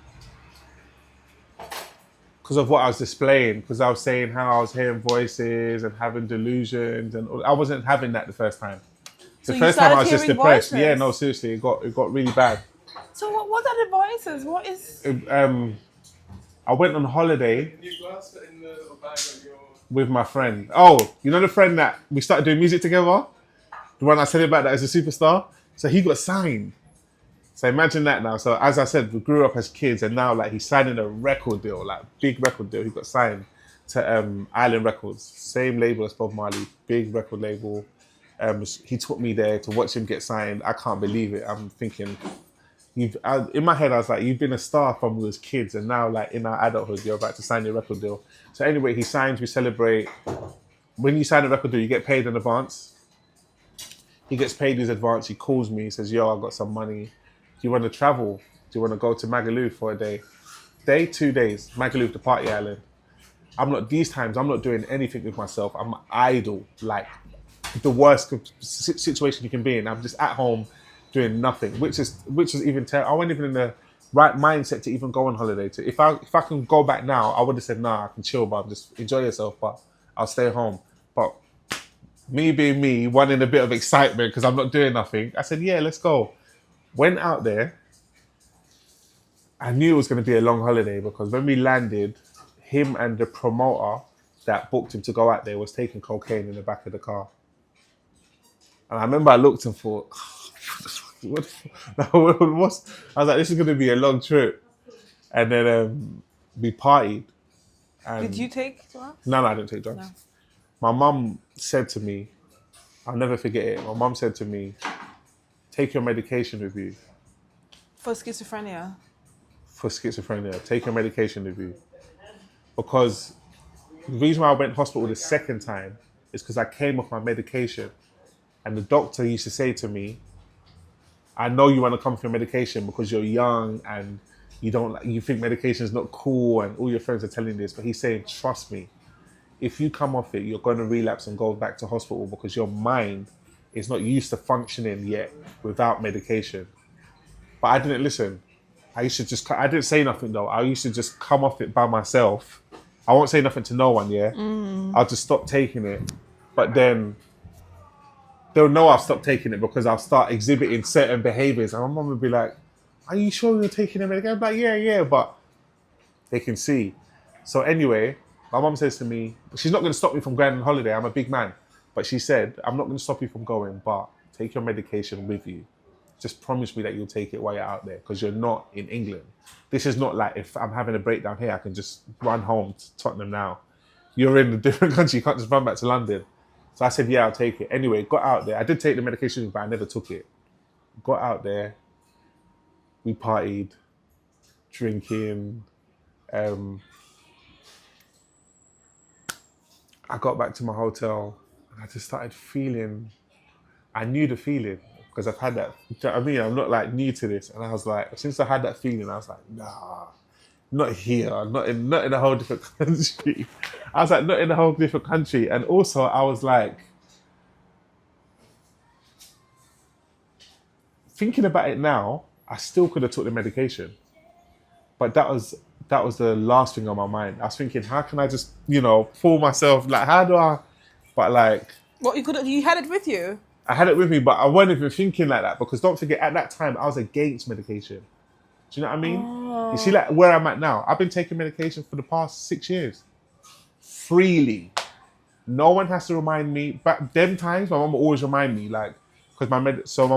what I was displaying, because I was saying how I was hearing voices and having delusions, and I wasn't having that the first time. The first time I was just depressed. Voices? Yeah, no, seriously, it got really bad. So what are the voices? What is? I went on holiday New glass in the bag of your... with my friend. Oh, you know the friend that we started doing music together? The one I said about that as a superstar? So he got signed. So imagine that now. So as I said, we grew up as kids and now like he's signing a record deal, like big record deal. He got signed to Island Records, same label as Bob Marley, big record label. He took me there to watch him get signed. I can't believe it. I'm thinking, in my head, I was like, you've been a star from we was kids, and now, like in our adulthood, you're about to sign your record deal. So anyway, he signs. We celebrate. When you sign a record deal, you get paid in advance. He gets paid his advance. He calls me. He says, "Yo, I got some money. Do you want to travel? Do you want to go to Magaluf for a day? 2 days. Magaluf, the party island. I'm not doing anything with myself. I'm idle, like the worst situation you can be in. I'm just at home doing nothing, which is even terrible. I wasn't even in the right mindset to even go on holiday. If I can go back now, I would have said, nah, I can chill, but just enjoy yourself, but I'll stay home. But me being me, wanting a bit of excitement because I'm not doing nothing, I said, yeah, let's go. Went out there. I knew it was going to be a long holiday because when we landed, him and the promoter that booked him to go out there was taking cocaine in the back of the car. And I remember I looked and thought, I was like, this is going to be a long trip. And then we partied. And Did you take drugs? No, I didn't take drugs. No. My mum said to me, I'll never forget it. My mum said to me, take your medication with you. For schizophrenia? For schizophrenia, take your medication with you. Because the reason why I went to hospital the second time is because I came off my medication. And the doctor used to say to me, I know you want to come for your medication because you're young and you think medication is not cool and all your friends are telling this. But he's saying, trust me, if you come off it, you're going to relapse and go back to hospital because your mind is not used to functioning yet without medication. But I didn't listen. I didn't say nothing though. I used to just come off it by myself. I won't say nothing to no one, yeah? I'll just stop taking it. But then they'll know I've stopped taking it because I'll start exhibiting certain behaviors. And my mum would be like, are you sure you're taking the medication? I'm like, yeah, but they can see. So anyway, my mum says to me, she's not going to stop me from going on holiday. I'm a big man. But she said, I'm not going to stop you from going, but take your medication with you. Just promise me that you'll take it while you're out there because you're not in England. This is not like if I'm having a breakdown here, I can just run home to Tottenham now. You're in a different country. You can't just run back to London. So I said, yeah, I'll take it. Anyway, got out there. I did take the medication, but I never took it. Got out there. We partied, drinking. I got back to my hotel and I just started feeling, I knew the feeling because I've had that. Do you know what I mean? I'm not like new to this. And I was like, since I had that feeling, I was like, nah, not here, not in a whole different country. I was like, not in a whole different country. And also I was like, thinking about it now, I still could have took the medication. But that was the last thing on my mind. I was thinking, how can I just, pull myself, like, how do I, but like... What, you had it with you? I had it with me, but I wasn't even thinking like that because don't forget, at that time, I was against medication. Do you know what I mean? Oh. You see, like, where I'm at now, I've been taking medication for the past 6 years. Freely. No one has to remind me. But them times, my mum will always remind me, like, because my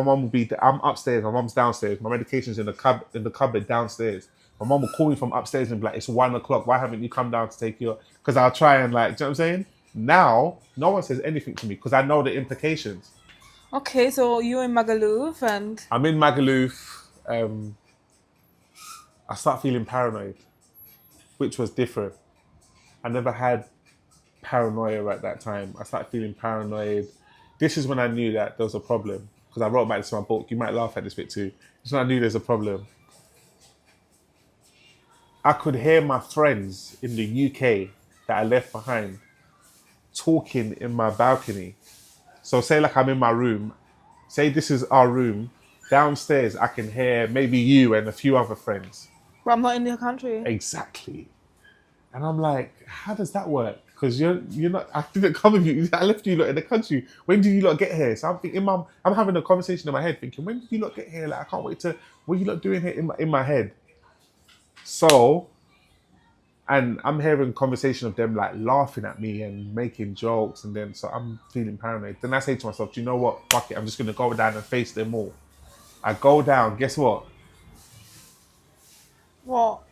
mum will be, I'm upstairs, my mum's downstairs, my medication's in the cupboard downstairs. My mum will call me from upstairs and be like, it's 1 o'clock, why haven't you come down to take your... Because I'll try and like, do you know what I'm saying? Now, no one says anything to me because I know the implications. Okay, so you're in Magaluf and... I'm in Magaluf. I start feeling paranoid, which was different. I never had paranoia at that time. I started feeling paranoid. This is when I knew that there was a problem. Because I wrote about this in my book. You might laugh at this bit too. This is when I knew there's a problem. I could hear my friends in the UK that I left behind talking in my balcony. So say like I'm in my room. Say this is our room. Downstairs, I can hear maybe you and a few other friends. But I'm not in your country. Exactly. And I'm like, how does that work? Because you're not, I didn't come with you. I left you lot in the country. When did you lot get here? So I'm thinking, I'm having a conversation in my head thinking, when did you lot get here? Like, I can't wait to, what are you lot doing here in my head? So And I'm hearing conversation of them like laughing at me and making jokes, and then so I'm feeling paranoid. Then I say to myself, do you know what? Fuck it, I'm just gonna go down and face them all. I go down, guess what? What?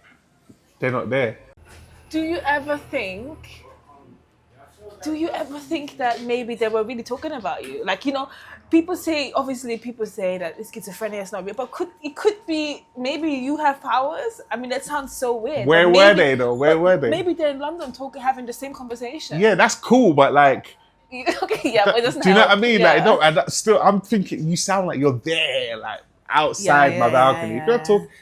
They're not there. Do you ever think? Do you ever think that maybe they were really talking about you? Like, people say, obviously people say that schizophrenia is not real, but could be, maybe you have powers? I mean, that sounds so weird. Where but were maybe, they though? Where were they? Maybe they're in London having the same conversation. Yeah, that's cool, but like, Okay, yeah, but it doesn't do you know help. what I mean? Yeah. Like, no, and still, I'm thinking you sound like you're there, like outside my balcony.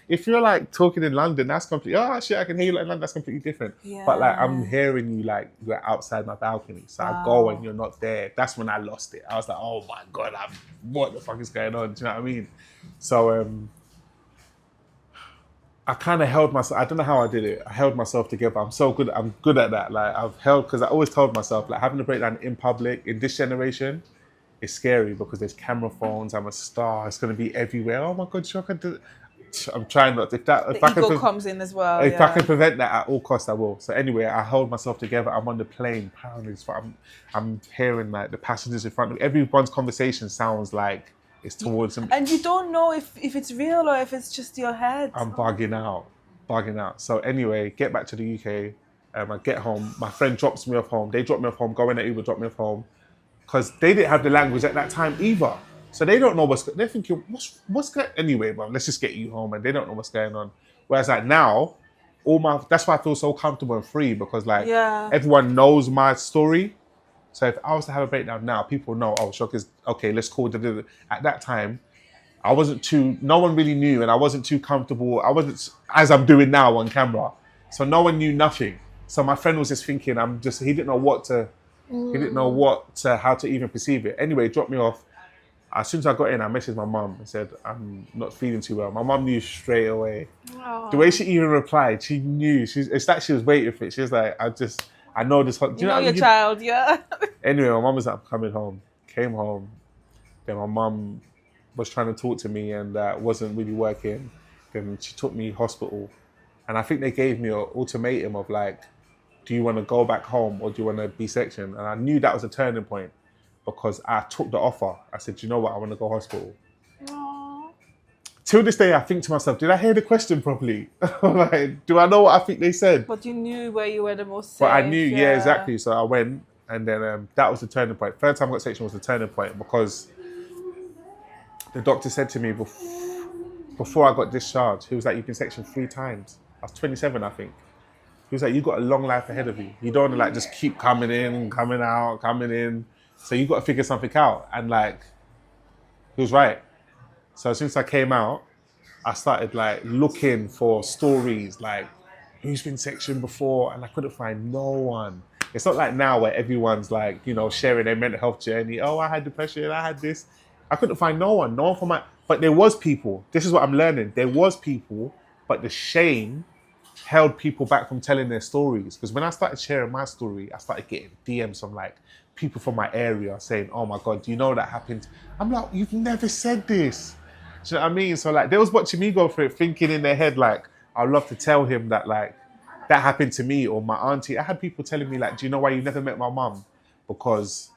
If you're like talking in London, that's completely. Oh shit, I can hear you like in London. That's completely different. Yeah. But like, I'm hearing you like you're outside my balcony. So I go and you're not there. That's when I lost it. I was like, oh my god, what the fuck is going on? Do you know what I mean? So I kind of held myself. I don't know how I did it. I held myself together. I'm so good. I'm good at that. Like I've held, because I always told myself like having a breakdown in public in this generation is scary because there's camera phones. I'm a star. It's going to be everywhere. Oh my god, Shocka. I'm trying not to. If I ego comes in as well. If I can prevent that at all costs, I will. So anyway, I hold myself together. I'm on the plane, paranoid. I'm hearing like the passengers in front of me. Everyone's conversation sounds like it's towards them. And you don't know if it's real or if it's just your head. I'm bugging out. So anyway, get back to the UK. I get home. My friend drops me off home. They drop me off home. Go in the Uber, drop me off home. Because they didn't have the language at that time either. So they don't know they're thinking, what's going anyway, bro, let's just get you home. And they don't know what's going on. Whereas like now, that's why I feel so comfortable and free, because like everyone knows my story. So if I was to have a breakdown now, people know, oh, Shocka's, okay, let's call the. At that time, no one really knew, and I wasn't too comfortable. I wasn't, as I'm doing now on camera. So no one knew nothing. So my friend was just thinking, he didn't know how to even perceive it. Anyway, dropped me off. As soon as I got in, I messaged my mum and said, I'm not feeling too well. My mum knew straight away. Aww. The way she even replied, she knew. It's like she was waiting for it. She was like, I know this. Do you know your child, yeah. Anyway, my mum was like, I'm coming home. Came home. Then my mum was trying to talk to me and wasn't really working. Then she took me hospital. And I think they gave me an ultimatum of like, do you want to go back home or do you want to be sectioned? And I knew that was a turning point because I took the offer. I said, you know what? I want to go hospital. Aww. Till this day, I think to myself, did I hear the question properly? Like, do I know what I think they said? But you knew where you were the most safe. But I knew, yeah, exactly. So I went, and then that was the turning point. Third time I got section was the turning point because the doctor said to me before I got discharged, he was like, you've been sectioned 3 times. I was 27, I think. He was like, you've got a long life ahead of you. You don't want to like just keep coming in, coming out, coming in. So you've got to figure something out. And like, he was right. So since I came out, I started like looking for stories like who's been sectioned before, and I couldn't find no one. It's not like now where everyone's like, sharing their mental health journey. Oh, I had depression, I had this. I couldn't find no one for but there was people. This is what I'm learning. There was people, but the shame held people back from telling their stories. Because when I started sharing my story, I started getting DMs from like people from my area saying, oh my God, do you know that happened? I'm like, you've never said this. Do you know what I mean? So like, they was watching me go through it, thinking in their head, like, I'd love to tell him that like, that happened to me or my auntie. I had people telling me like, do you know why you never met my mum? Because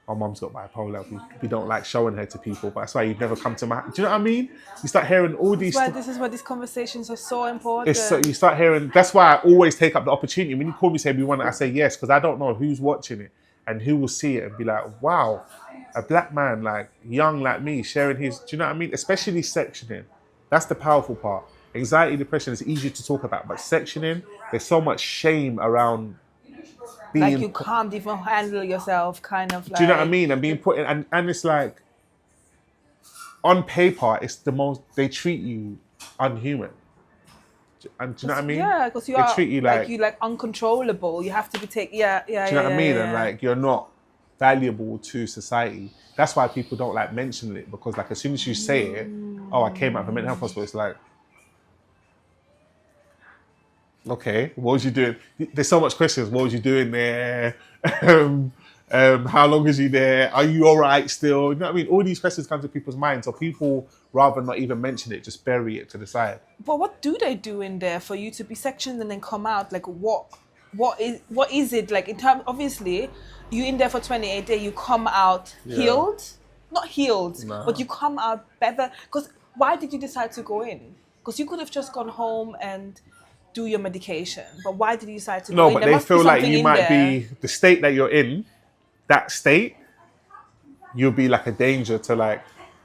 my mum's got bipolar. We don't like showing her to people, but that's why you've never come to my... Do you know what I mean? You start hearing all these... This is why these conversations are so important. You start hearing... That's why I always take up the opportunity. When you call me, say, we want it, I say yes, because I don't know who's watching it and who will see it and be like, wow, a black man, like, young like me, sharing his... Do you know what I mean? Especially sectioning. That's the powerful part. Anxiety, depression is easier to talk about, but sectioning, there's so much shame around... like you can't even handle yourself, kind of like... Do you know what I mean? And being put in... And it's like... On paper, it's the most... They treat you unhuman. And do you know what I mean? Yeah, because they treat you like uncontrollable. You have to be taken... Yeah. Do you know what I mean? And like, you're not valuable to society. That's why people don't like mention it. Because like, as soon as you say it, oh, I came out of a mental health hospital, it's like... Okay, what was you doing? There's so much questions. What was you doing there? How long is you there? Are you all right still? You know what I mean? All these questions come to people's minds, so people rather not even mention it, just bury it to the side. But what do they do in there for you to be sectioned and then come out? Like what is it like in terms? Obviously, you in there for 28 days, you come out healed, not healed, but you come out better. Because why did you decide to go in? Because you could have just gone home and do your medication, but why did you decide to go No, in? but There they must be feel like something you in might there. be the state that you're in. That state, you'll be like a danger to like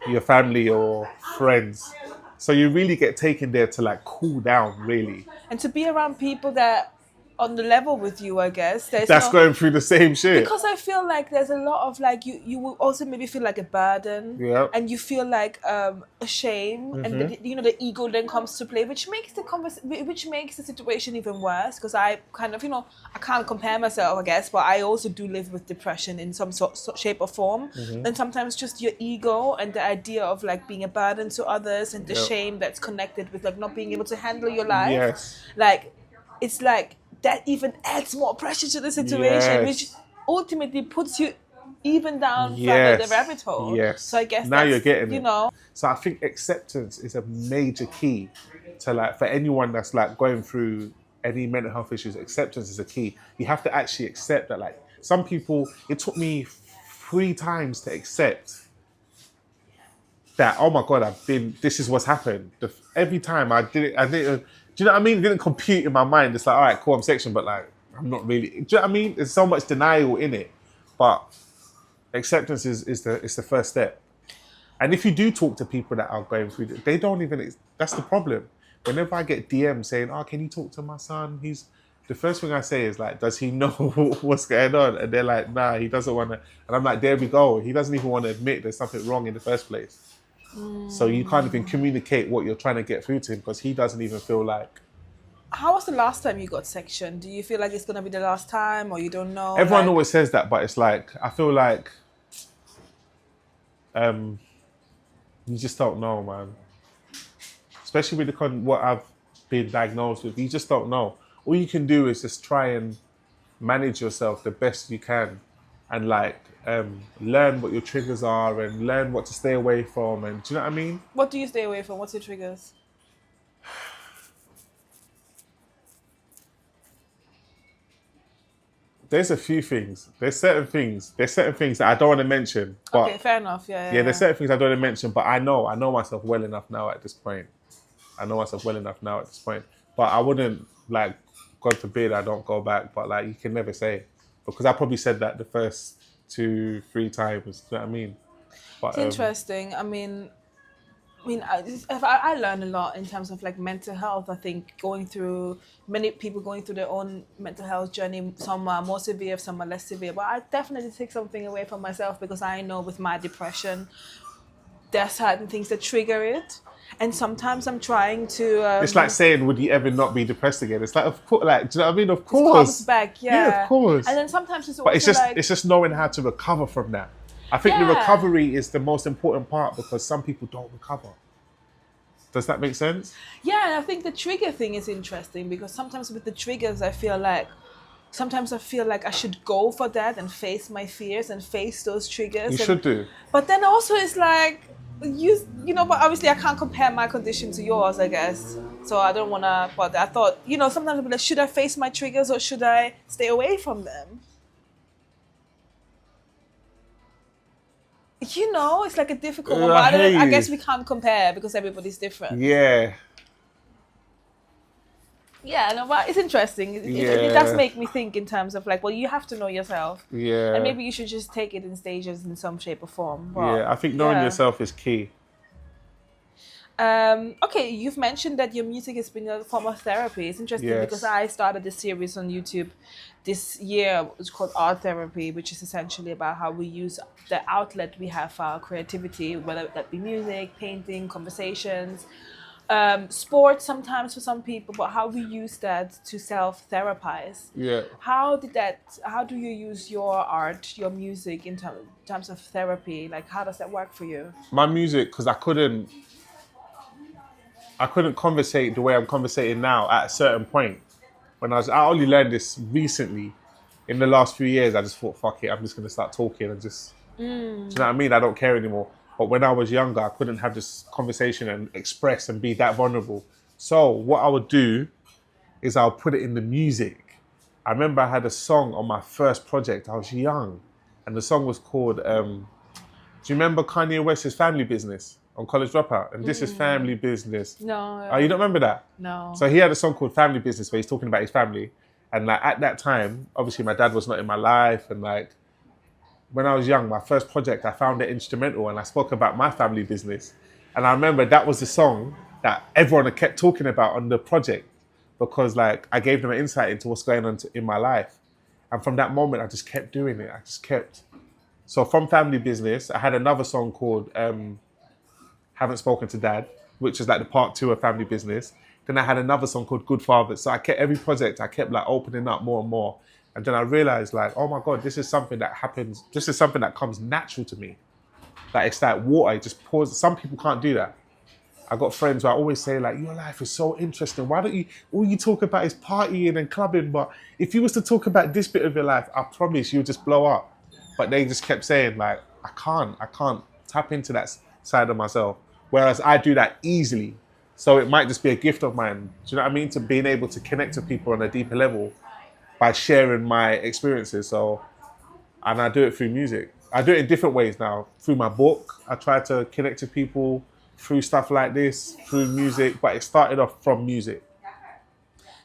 your family or friends. So you really get taken there to like cool down, really. And to be around people that on the level with you, I guess there's That's no. going through the same shit. Because I feel like there's a lot of like you will also maybe feel like a burden, Yep. and you feel like a shame, and the ego then comes to play, which makes which makes the situation even worse. Because I kind of I can't compare myself, I guess, but I also do live with depression in some shape or form, and sometimes just your ego and the idea of like being a burden to others and the shame that's connected with like not being able to handle your life, Yes. like it's like. That even adds more pressure to the situation, which ultimately puts you even down further the rabbit hole. Yes. So I guess now you're getting it. know. So I think acceptance is a major key to like for anyone that's like going through any mental health issues. Acceptance is a key. You have to actually accept that. Like some people, it took me 3 times to accept that. Oh my God, this is what's happened. Every time I did it. Do you know what I mean? It didn't compute in my mind. It's like, all right, cool, I'm section, but like, I'm not really. Do you know what I mean? There's so much denial in it, but acceptance is the first step. And if you do talk to people that are going through it, they don't even. That's the problem. Whenever I get DMs saying, "Oh, can you talk to my son?" The first thing I say is like, "Does he know what's going on?" And they're like, "Nah, he doesn't want to." And I'm like, "There we go. He doesn't even want to admit there's something wrong in the first place." So you can't even communicate what you're trying to get through to him because he doesn't even feel like. How was the last time you got sectioned? Do you feel like it's gonna be the last time, or you don't know? Everyone always says that, but it's like I feel like you just don't know, man. Especially with what I've been diagnosed with, you just don't know. All you can do is just try and manage yourself the best you can, and like learn what your triggers are and learn what to stay away from. And do you know what I mean? What do you stay away from? What's your triggers? There's a few things. There's certain things that I don't want to mention. But Okay, fair enough. Yeah. there's certain things I don't want to mention, but I know myself well enough now at this point. But I wouldn't like, God forbid, I don't go back. But like, you can never say, because I probably said that the first 2-3 times. Do you know what I mean? But It's interesting. I learn a lot in terms of like mental health. I think many people going through their own mental health journey, some are more severe, some are less severe. But I definitely take something away from myself because I know with my depression, there are certain things that trigger it. And sometimes I'm trying to... it's like saying, would you ever not be depressed again? It's like, of course, like, do you know what I mean? Of it course. comes back, Yeah, of course. And then sometimes it's also But like... it's just knowing how to recover from that. I think the recovery is the most important part because some people don't recover. Does that make sense? Yeah, and I think the trigger thing is interesting because sometimes with the triggers, I feel like I should go for that and face my fears and face those triggers. You should do. But then also it's like, but obviously I can't compare my condition to yours, I guess. So I don't want to, but I thought, sometimes I'll be like, should I face my triggers or should I stay away from them? It's like a difficult one. But I guess we can't compare because everybody's different. Yeah. Yeah, no, but it's interesting. It does make me think in terms of like, well, you have to know yourself. Yeah. And maybe you should just take it in stages in some shape or form. But, yeah, I think knowing yourself is key. Okay, you've mentioned that your music has been a form of therapy. It's interesting because I started a series on YouTube this year. It's called Art Therapy, which is essentially about how we use the outlet we have for our creativity, whether that be music, painting, conversations, sports sometimes for some people, but how we use that to self-therapize. Yeah. How do you use your art, your music in terms of therapy? Like, how does that work for you? My music, because I couldn't conversate the way I'm conversating now at a certain point. I only learned this recently. in the last few years, I just thought, fuck it, I'm just going to start talking and just, do you know what I mean? I don't care anymore. But when I was younger, I couldn't have this conversation and express and be that vulnerable. So what I would do is I'll put it in the music. I remember I had a song on my first project. I was young, and the song was called, do you remember Kanye West's Family Business on College Dropout? And this is family business. No. Oh, you don't remember that? No. So he had a song called Family Business where he's talking about his family. And like at that time, obviously my dad was not in my life. And like when I was young, my first project, I found it instrumental and I spoke about my family business. And I remember that was the song that everyone had kept talking about on the project because like I gave them an insight into what's going on in my life. And from that moment, I just kept doing it. I just kept. So from Family Business, I had another song called Haven't Spoken to Dad, which is like the part 2 of Family Business. Then I had another song called Good Fathers. So I kept every project, I kept like opening up more and more. And then I realized like, oh my God, this is something that happens. This is something that comes natural to me. Like it's like water, it just pours. Some people can't do that. I got friends who I always say like, your life is so interesting. Why don't you, all you talk about is partying and clubbing. But if you was to talk about this bit of your life, I promise you'll just blow up. But they just kept saying like, I can't tap into that side of myself. Whereas I do that easily. So it might just be a gift of mine. Do you know what I mean? To being able to connect to people on a deeper level by sharing my experiences. So, and I do it through music. I do it in different ways now. Through my book, I try to connect to people through stuff like this, through music, but it started off from music.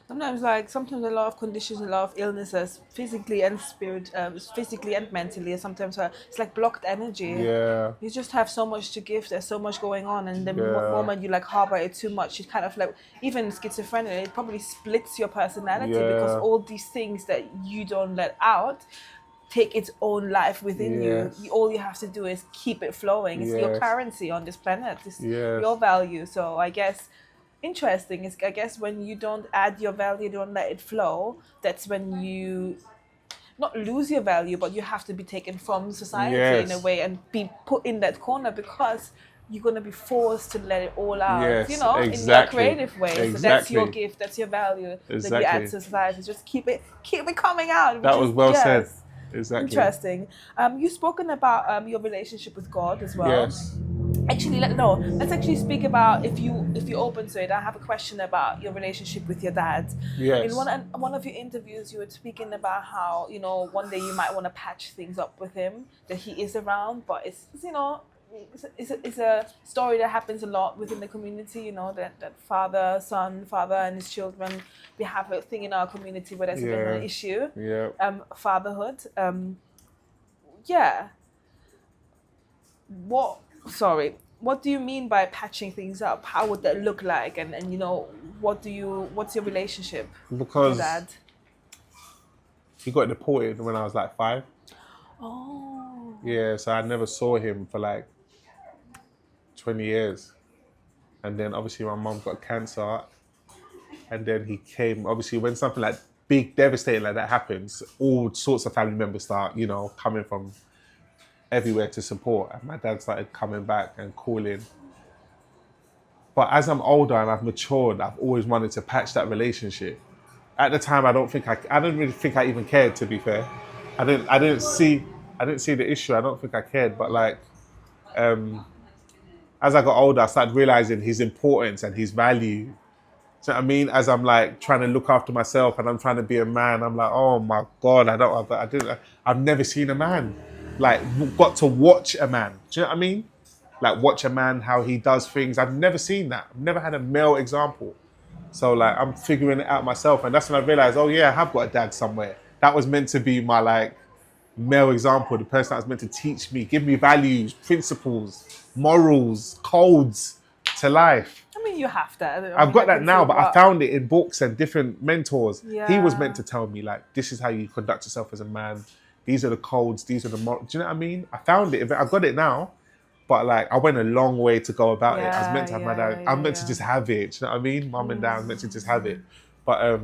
Sometimes a lot of conditions, a lot of illnesses, physically and physically and mentally. Sometimes it's like blocked energy. Yeah. You just have so much to give. There's so much going on, and the Yeah. moment you like harbor it too much, it kind of like even schizophrenia. It probably splits your personality because Yeah. all these things that you don't let out take its own life within Yes. you. All you have to do is keep it flowing. It's your Yes. currency on this planet. It's Yes. your value. So I guess interesting is I guess when you don't add your value, don't let it flow, that's when you not lose your value, but you have to be taken from society in a Yes. way and be put in that corner because you're going to be forced to let it all out, Yes, you know, exactly. in your creative way. So that's your Exactly. gift, that's your value that you Exactly. add to society. Just keep it coming out. That which was is- well yes. said. Exactly. Interesting. You've spoken about your relationship with God as well. Yes. Actually, let's actually speak about if you're open to it. I have a question about your relationship with your dad. Yes. In one of your interviews, you were speaking about how one day you might want to patch things up with him, that he is around, but it's a story that happens a lot within the community. That father and his children. We have a thing in our community where there's a bit of an issue. Yeah. Fatherhood. Yeah. What do you mean by patching things up? How would that look like? And what's your relationship with Because your dad? he got deported when I was like 5. Oh. Yeah, so I never saw him for like 20 years. And then obviously my mum got cancer. And then he came, obviously when something like big, devastating like that happens, all sorts of family members start, coming from everywhere to support. And my dad started coming back and calling. But as I'm older and I've matured, I've always wanted to patch that relationship. At the time, I didn't really think I even cared, to be fair. I didn't see the issue. I don't think I cared. But like, as I got older, I started realizing his importance and his value. So I mean, as I'm like trying to look after myself and I'm trying to be a man, I'm like, oh my God, I've never seen a man. Like, got to watch a man. Do you know what I mean? Like, watch a man, how he does things. I've never seen that. I've never had a male example. So, like, I'm figuring it out myself. And that's when I realized, oh, yeah, I have got a dad somewhere. That was meant to be my, like, male example, the person that was meant to teach me, give me values, principles, morals, codes to life. I mean, you have that. I've got that now, but I found it in books and different mentors. Yeah. He was meant to tell me, like, this is how you conduct yourself as a man. These are the codes, these are the morals. Do you know what I mean? I found it. I've got it now, but like I went a long way to go about it. I was meant to have my dad. I'm meant to just have it. Do you know what I mean? Mum and dad, I was meant to just have it. But,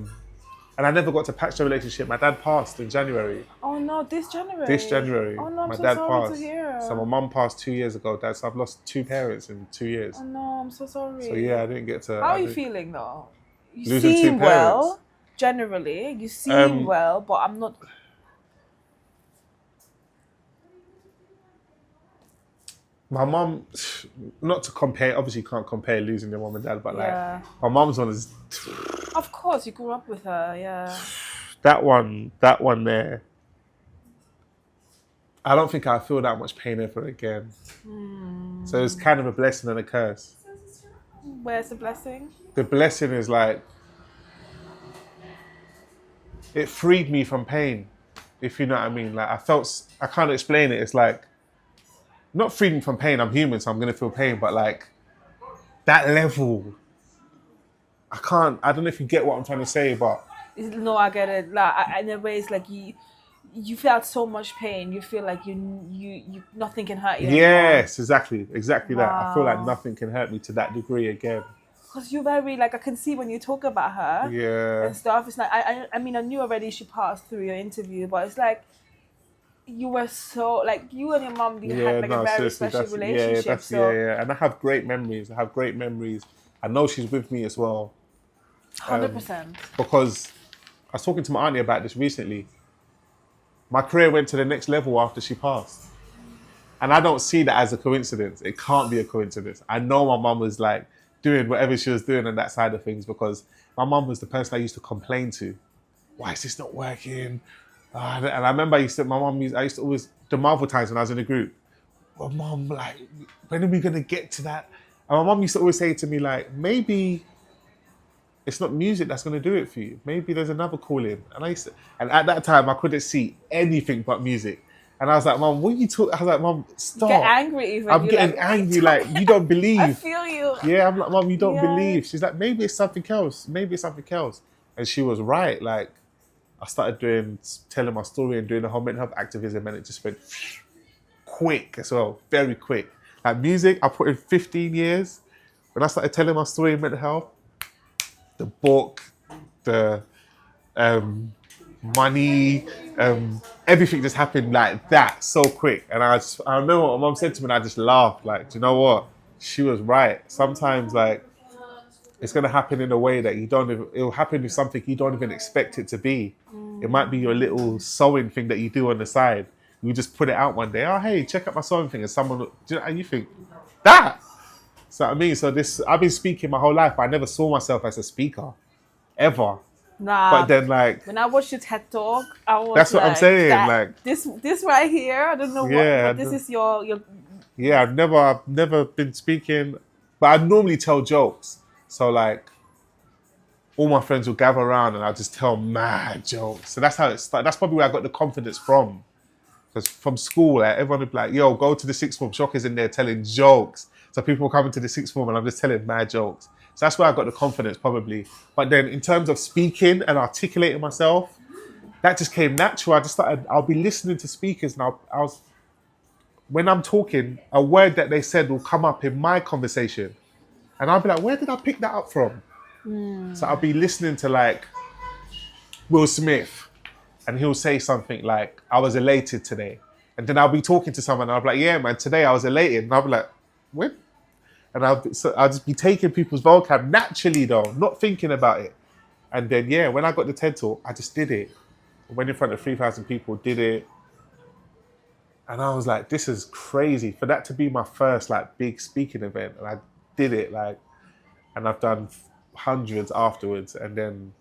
and I never got to patch the relationship. My dad passed in January. Oh no, this January. This January. Oh no, I'm my so dad sorry passed. to hear. So my mum passed 2 years ago, Dad. So I've lost 2 parents in 2 years. Oh no, I'm so sorry. So yeah, I didn't get to. How are you feeling though? You Losing 2 seem well. parents. Generally, you seem well, but I'm not. My mum, not to compare, obviously you can't compare losing your mum and dad, but Yeah. like my mum's one is Of course, you grew up with her. Yeah. that one there. I don't think I feel that much pain ever again. So it's kind of a blessing and a curse. Where's the blessing? The blessing is like it freed me from pain, if you know what I mean. Like I can't explain it. It's like not freedom from pain. I'm human, so I'm gonna feel pain, but like that level, I don't know if you get what I'm trying to say, but No, I get it. Like, in a way, it's like you felt so much pain. You feel like you nothing can hurt you anymore. yes, exactly that. I feel like Wow. nothing can hurt me to that degree again. Because you're very, like, I can see when you talk about her Yeah, and stuff. It's like I mean, I knew already she passed through your interview, but it's like you were so, like, you and your mom, you had like a very seriously, special that's relationship. So and I have great memories. I know she's with me as well 100%. because I was talking to my auntie about this recently. My career went to the next level after she passed. And I don't see that as a coincidence. It can't be a coincidence. I know my mum was like doing whatever she was doing on that side of things because my mum was the person I used to complain to. Why is this not working? And I remember I used to always, the Marvel times when I was in a group, well, mum, like, when are we going to get to that? And my mum used to always say to me, like, maybe it's not music that's going to do it for you. Maybe there's another calling. And at that time, I couldn't see anything but music. And I was like, Mum, what are you talking? I was like, Mum, stop. Get angry even. I'm You're getting like, angry. Like, you don't believe. I feel you. Yeah, I'm like, Mum, you don't Yeah. believe. She's like, maybe it's something else. And she was right. Like, I started telling my story and doing the whole mental health activism, and it just went quick as well, very quick. Like music, I put in 15 years. When I started telling my story in mental health, the book, the money, everything just happened like that so quick. And I remember what my mom said to me, and I just laughed. Like, do you know what? She was right. Sometimes, like, it's gonna happen in a way that it'll happen with something you don't even expect it to be. It might be your little sewing thing that you do on the side. You just put it out one day. Oh, hey, check out my sewing thing, and and you think that. So I mean, I've been speaking my whole life, but I never saw myself as a speaker, ever. Nah. But then, like, when I watched your TED talk, I was that's what I'm saying. Like, this right here. I don't know Yeah, what this is your. yeah, I've never been speaking, but I normally tell jokes. So like, all my friends will gather around and I'll just tell mad jokes. So that's how it started. That's probably where I got the confidence from. Because from school, like, everyone would be like, yo, go to the sixth form. Shocka's in there telling jokes. So people were coming to the sixth form and I'm just telling mad jokes. So that's where I got the confidence probably. But then in terms of speaking and articulating myself, that just came natural. I'll be listening to speakers and when I'm talking, a word that they said will come up in my conversation. And I'll be like, where did I pick that up from? So I'll be listening to like Will Smith and he'll say something like, I was elated today. And then I'll be talking to someone and I'll be like, yeah, man, today I was elated. And I'll be like, when? And I'll just be taking people's vocab naturally though, not thinking about it. And then, yeah, when I got the TED Talk, I just did it. I went in front of 3,000 people, did it. And I was like, this is crazy. For that to be my first like big speaking event. And I did it like, and I've done hundreds afterwards. And then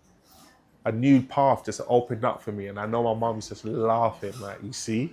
a new path just opened up for me. And I know my mum's just laughing like, you see?